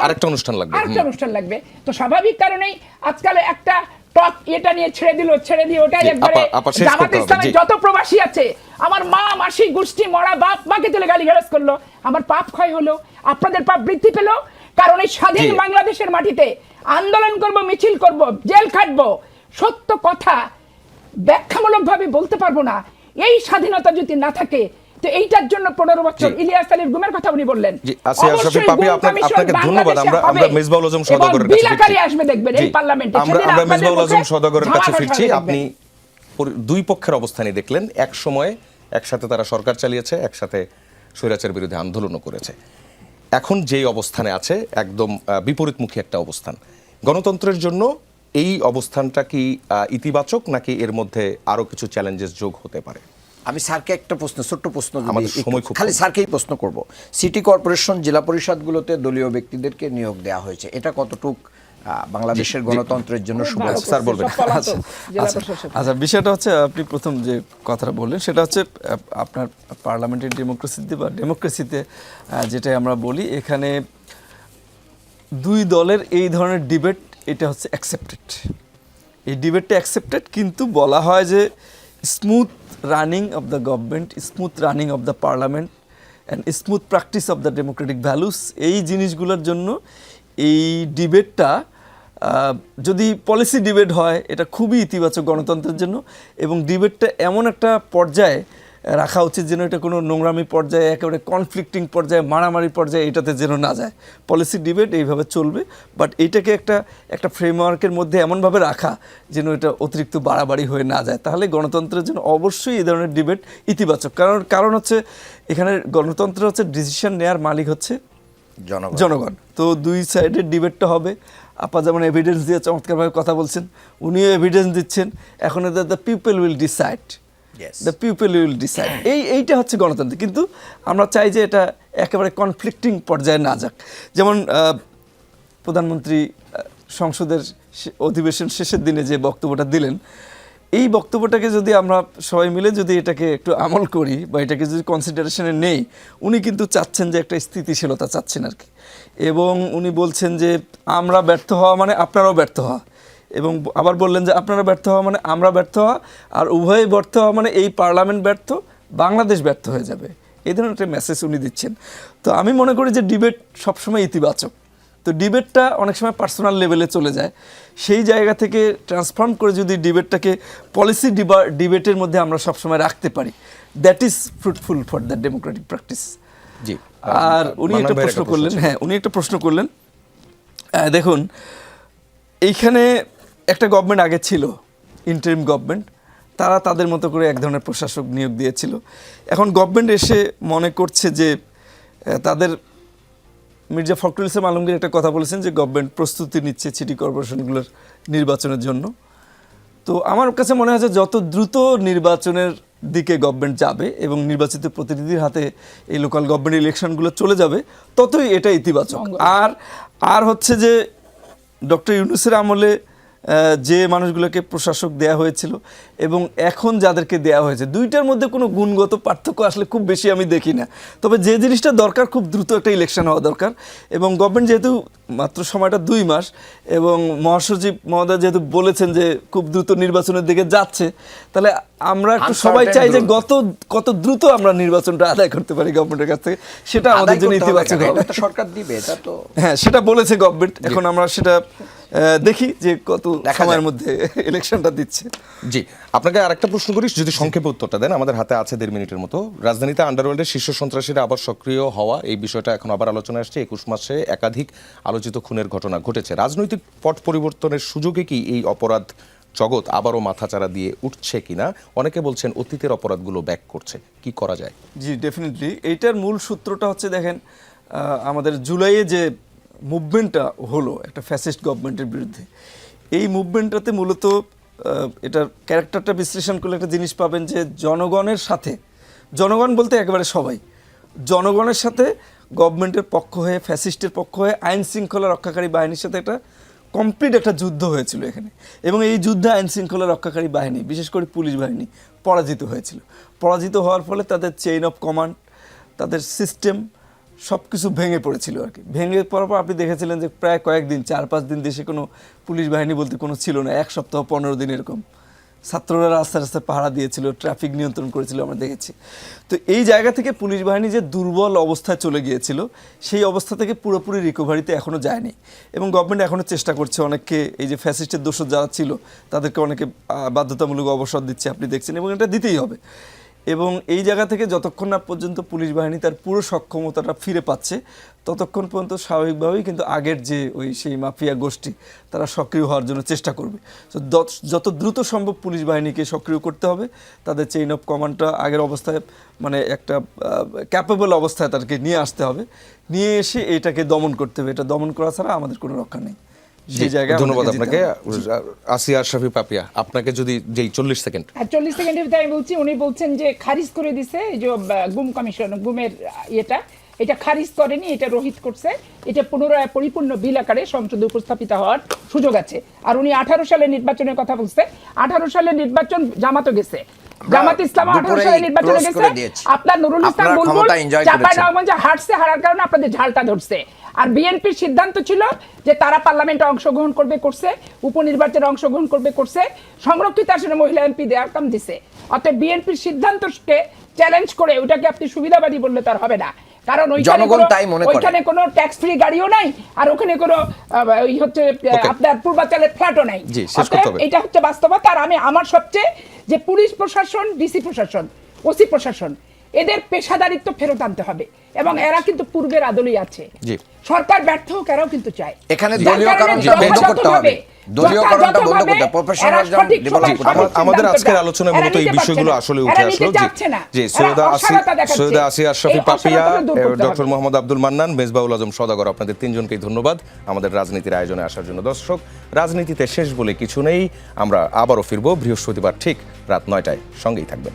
আরেকটা অনুষ্ঠান লাগবে। তো স্বাভাবিক কারণেই আজকাল একটা টক এটা নিয়ে ছেড়ে দিয়ে ওটাই একবারে জামাত ইসলামের যত প্রবাসী আছে, আমার মা মাসি গোষ্ঠী মরা বাপ মাকে তুলে গালিগালাজ করলো, আমার পাপ ক্ষয় হলো, আপনাদের পাপ বৃদ্ধি পেল। কারণ এই স্বাধীন বাংলাদেশের মাটিতে আন্দোলন করব, মিছিল করব, জেল খাটবো, সত্য কথা ব্যাখ্যামূলকভাবে বলতে পারবো না। এই স্বাধীনতা যদি না থাকে, তো এইটার জন্য 15 বছর ইলিয়াস আলীর গুমের কথা উনি বললেন। অবশ্যই আপনাকে ধন্যবাদ। আমরা মিসবাউল আজম সওদাগরের কাছে ফিরছি। আসবে দেখবেন এই পার্লামেন্টে। আমরা মিসবাউল আজম সওদাগরের কাছে ফিরছি। আপনি দুই পক্ষের অবস্থানই দেখলেন। এক সময়ে একসাথে তারা সরকার চালিয়েছে, একসাথে স্বৈরাচার বিরোধী আন্দোলনও করেছে। এখন যেই অবস্থানে আছে একদম বিপরীতমুখী একটা অবস্থান। গণতন্ত্রের জন্য এই অবস্থানটা কি ইতিবাচক, নাকি এর মধ্যে আরো কিছু চ্যালেঞ্জেস যোগ হতে পারে? আমি স্যারকে একটা ছোট্ট প্রশ্ন, খালি স্যারকেই প্রশ্ন করব। সিটি কর্পোরেশন, জেলা পরিষদগুলোতে দলীয় ব্যক্তিদেরকে নিয়োগ দেওয়া হয়েছে, এটা কতটুক বাংলাদেশের গণতন্ত্রের জন্য শুভ? স্যার বলবেন। আচ্ছা, বিষয়টা হচ্ছে আপনি প্রথম যে কথাটা বললেন সেটা হচ্ছে আপনার পার্লামেন্টারি ডেমোক্রেসিতে বা ডেমোক্রেসিতে যেটাই আমরা বলি, এখানে দুই দলের এই ধরনের ডিবেট, এটা হচ্ছে অ্যাকসেপ্টেড। এই ডিবেটটা অ্যাকসেপ্টেড, কিন্তু বলা হয় যে smooth running of the government, smooth running of the parliament and smooth practice of the Democratic values, এই জিনিসগুলোর জন্য এই ডিবেটটা যদি পলিসি ডিবেট হয়, এটা খুবই ইতিবাচক গণতন্ত্রের জন্য। এবং ডিবেটটা এমন একটা পর্যায়ে রাখা উচিত, যেন এটা কোনো নোংরামি পর্যায়ে, একেবারে কনফ্লিক্টিং পর্যায়ে, মারামারি পর্যায়ে এটাতে যেন না যায়। পলিসি ডিবেট এইভাবে চলবে, বাট এইটাকে একটা ফ্রেমওয়ার্কের মধ্যে এমনভাবে রাখা যেন এটা অতিরিক্ত বাড়াবাড়ি হয়ে না যায়। তাহলে গণতন্ত্রের জন্য অবশ্যই এই ধরনের ডিবেট ইতিবাচক। কারণ হচ্ছে এখানে গণতন্ত্র হচ্ছে ডিসিশন নেওয়ার মালিক হচ্ছে জনগণ। তো দুই সাইডের ডিবেটটা হবে। আপা যেমন এভিডেন্স দিয়ে চমৎকারভাবে কথা বলছেন, উনিও এভিডেন্স দিচ্ছেন। এখন the people will decide, the people will decide, এইটা হচ্ছে গণতন্ত্র। কিন্তু আমরা চাই যে এটা একেবারে কনফ্লিক্টিং পর্যায়ে না যাক। যেমন প্রধানমন্ত্রী সংসদের অধিবেশন শেষের দিনে যে বক্তব্যটা দিলেন, এই বক্তব্যটাকে যদি আমরা সবাই মিলে যদি এটাকে একটু আমল করি বা এটাকে যদি কনসিডারেশনে নেই, উনি কিন্তু চাচ্ছেন যে একটা স্থিতিশীলতা চাচ্ছেন আর কি। এবং উনি বলছেন যে আমরা ব্যর্থ হওয়া মানে আপনারাও ব্যর্থ হওয়া, এবং আবার বললেন যে আপনারা ব্যর্থ হওয়া মানে আমরা ব্যর্থ হওয়া, আর উভয়ই ব্যর্থ হওয়া মানে এই পার্লামেন্ট ব্যর্থ, বাংলাদেশ ব্যর্থ হয়ে যাবে। এই ধরনের একটা মেসেজ উনি দিচ্ছেন। তো আমি মনে করি যে ডিবেট সবসময় ইতিবাচক। তো ডিবেটটা অনেক সময় পার্সোনাল লেভেলে চলে যায়, সেই জায়গা থেকে ট্রান্সফর্ম করে যদি ডিবেটটাকে পলিসি ডিবেটের মধ্যে আমরা সবসময় রাখতে পারি, that is fruitful for the democratic practice. জি। আর উনি একটা প্রশ্ন করলেন, উনি একটা প্রশ্ন করলেন, দেখুন এইখানে একটা গভর্নমেন্ট আগে ছিল, ইন্টারিম গভর্নমেন্ট, তারা তাদের মতো করে এক ধরনের প্রশাসক নিয়োগ দিয়েছিল। এখন গভর্নমেন্ট এসে মনে করছে যে তাদের, মির্জা ফখরুল ইসলাম আলমগীর একটা কথা বলেছেন যে গভর্নমেন্ট প্রস্তুতি নিচ্ছে সিটি কর্পোরেশনগুলোর নির্বাচনের জন্য। তো আমার কাছে মনে হয় যে যত দ্রুত নির্বাচনের দিকে গভর্নমেন্ট যাবে এবং নির্বাচিত প্রতিনিধির হাতে এই লোকাল গভর্নমেন্ট ইলেকশনগুলো চলে যাবে, ততই এটা ইতিবাচক। আর হচ্ছে যে ডক্টর ইউনূসের আমলে যে মানুষগুলোকে প্রশাসক দেয়া হয়েছিল এবং এখন যাদেরকে দেয়া হয়েছে, দুইটার মধ্যে কোনো গুণগত পার্থক্য আসলে খুব বেশি আমি দেখি না। তবে যে জিনিসটা দরকার, খুব দ্রুত একটা ইলেকশন হওয়া দরকার। এবং গভর্নমেন্ট যেহেতু মাত্র সময়টা 2 মাস, এবং মহাসচিব মহোদয় যেহেতু বলেছেন যে খুব দ্রুত নির্বাচনের দিকে যাচ্ছে, তাহলে আমরা একটু সবাই চাই যে কত দ্রুত আমরা নির্বাচনটা আদায় করতে পারি গভর্নমেন্টের কাছ থেকে, সেটা আমাদের জন্য ইতিবাচক হবে। সরকার দিবে, এটা তো হ্যাঁ, সেটা বলেছে গভর্নমেন্ট। এখন আমরা সেটা দেখি যে কত সময়ের মধ্যে ইলেকশনটা দিচ্ছে। জি, আপনাকে আরেকটা প্রশ্ন করি, যদি সংক্ষেপে উত্তরটা দেন। আমাদের হাতে আছে 1.5 মিনিটের মতো। রাজধানীতে আন্ডারওয়ার্ল্ডের শীর্ষ সন্ত্রাসীরা আবার সক্রিয় হওয়া, এই বিষয়টা এখন আবার আলোচনা আসছে। 21 মাসে একাধিক আলোচিত খুনের ঘটনা ঘটেছে। রাজনৈতিক পট পরিবর্তনের সুযোগে কি এই অপরাধ জগৎ আবারও মাথাচাড়া দিয়ে উঠছে কিনা? অনেকে বলছেন অতীতের অপরাধগুলো ব্যাক করছে, কি করা যায়? জি, ডেফিনেটলি এইটার মূল সূত্রটা হচ্ছে, দেখেন আমাদের জুলাইয়ে যে মুভমেন্টটা হলো একটা ফ্যাসিস্ট গভর্নমেন্টের বিরুদ্ধে, এই মুভমেন্টটাতে মূলত এটার ক্যারেক্টারটা বিশ্লেষণ করলে একটা জিনিস পাবেন যে জনগণের সাথে, জনগণ বলতে একেবারে সবাই, জনগণের সাথে গভর্নমেন্টের পক্ষ হয়ে, ফ্যাসিস্টের পক্ষ হয়ে আইন শৃঙ্খলা রক্ষাকারী বাহিনীর সাথে একটা কমপ্লিট একটা যুদ্ধ হয়েছিল এখানে। এবং এই যুদ্ধে আইন শৃঙ্খলা রক্ষাকারী বাহিনী, বিশেষ করে পুলিশ বাহিনী পরাজিত হয়েছিল। পরাজিত হওয়ার ফলে তাদের চেইন অফ কমান্ড, তাদের সিস্টেম সব কিছু ভেঙে পড়েছিল আর কি। ভেঙে পড়ার পর আপনি দেখেছিলেন যে প্রায় কয়েকদিন, 4-5 দিন দেশে কোনো পুলিশ বাহিনী বলতে কোনো ছিল না। 1 সপ্তাহ 15 দিন এরকম ছাত্ররা রাস্তায় রাস্তায় পাহারা দিয়েছিল, ট্রাফিক নিয়ন্ত্রণ করেছিল, আমরা দেখেছি। তো এই জায়গা থেকে পুলিশ বাহিনী যে দুর্বল অবস্থায় চলে গিয়েছিল, সেই অবস্থা থেকে পুরোপুরি রিকভারিতে এখনও যায়নি। এবং গভর্নমেন্ট এখনও চেষ্টা করছে, অনেককে, এই যে ফ্যাসিস্টের দোষর যারা ছিল তাদেরকে অনেকে বাধ্যতামূলক অবসর দিচ্ছে, আপনি দেখছেন, এবং এটা দিতেই হবে। এবং এই জায়গা থেকে যতক্ষণ না পর্যন্ত পুলিশ বাহিনী তার পুরো সক্ষমতাটা ফিরে পাচ্ছে, ততক্ষণ পর্যন্ত স্বাভাবিকভাবেই কিন্তু আগের যে সেই মাফিয়া গোষ্ঠী, তারা সক্রিয় হওয়ার জন্য চেষ্টা করবে। তো যত দ্রুত সম্ভব পুলিশ বাহিনীকে সক্রিয় করতে হবে, তাদের চেইন অফ কমান্ডটা আগের অবস্থায়, মানে একটা ক্যাপেবল অবস্থায় তাদেরকে নিয়ে আসতে হবে, নিয়ে এসে এটাকে দমন করতে হবে। এটা দমন করা ছাড়া আমাদের কোনো রক্ষা নেই। সেই জায়গায় ধন্যবাদ আপনাকে। আসিয়া আশরাফি পাপিয়া, আপনাকে যদি যেই 40 সেকেন্ড। 40 সেকেন্ডের ভিতরে আমি বলছি, উনি বলছেন যে খারিজ করে দিছে এই যে গুম কমিশন, গুমের এটা খারিজ করেনি, এটা রোহিত করছে। এটা পুনরায় পরিপূর্ণ বিল আকারে সংসদে উপস্থাপিত হওয়ার সুযোগ আছে। আর উনি 18 সালের নির্বাচনের কথা বলছে। 18 সালের নির্বাচন জামাতও গেছে, জামাত ইসলাম 18 সালের নির্বাচনে গেছে। আপনার নুরুল ইসলাম বুলবুল চাঁপাইনবাবগঞ্জে হারছে, হারার কারণে আপনাদের ঝালটা ধরছে। আর বিএনপির সিদ্ধান্ত ছিল যে তারা পার্লামেন্টে অংশগ্রহণ করবে, করছে, উপনির্বাচনে অংশগ্রহণ করবে, করছে, সংরক্ষিত আসনে মহিলা এমপি দেওয়ার কাম দিছে। অতএব বিএনপির সিদ্ধান্তকে চ্যালেঞ্জ করে ওটাকে আপনি সুবিধাবাদী বললে তার হবে না, কারণ ওইখানে কোনো ট্যাক্স ফ্রি গাড়িও নাই, আর ওখানে কোনো ওই হচ্ছে আপনার পূর্বাঞ্চলের ফ্ল্যাটও নাই। এটা হচ্ছে বাস্তবতা। আর আমি আমার সবচেয়ে যে পুলিশ প্রশাসন, ডিসি প্রশাসন, ওসি প্রশাসন, এদের পেশাদারিত্ব ফেরত আনতে হবে এবং এরা কিন্তু পূর্বের আদলেই আছে। জি। সরকার ব্যর্থ হোক, এরাও কিন্তু চায়। এখানে যার দলীয়করণটা কারণে বন্ধ করতে হবে। দলীয়করণটা বন্ধ যথাযথভাবে করতে হবে। প্রফেশনালিজম এরা সঠিক ডেভেলপ সময় করতে হবে। সঠিক আমাদের সিদ্ধান্ত আজকের দেয়। আলোচনায় এরা মূলত এই নিতে বিষয়গুলো পারছে না। আসলে এরা উঠে নিতে আসলো চাচ্ছে না। যে এরা সৈয়দা অসারতা দেখাচ্ছে। সৈয়দা আসিয়া আশরাফি এই পাপিয়া, অসারতাগুলো দূর করতে ডক্টর হবে। মোহাম্মদ আব্দুল মান্নান, মেজবাউল আজম সওদাগর, আপনাদের তিনজনকেই ধন্যবাদ আমাদের রাজনীতির আয়োজনে আসার জন্য। দর্শক, রাজনীতিতে শেষ বলে কিছু নেই। আমরা আবারও ফিরবো বৃহস্পতিবার ঠিক রাত 9টায়। সঙ্গেই থাকবেন।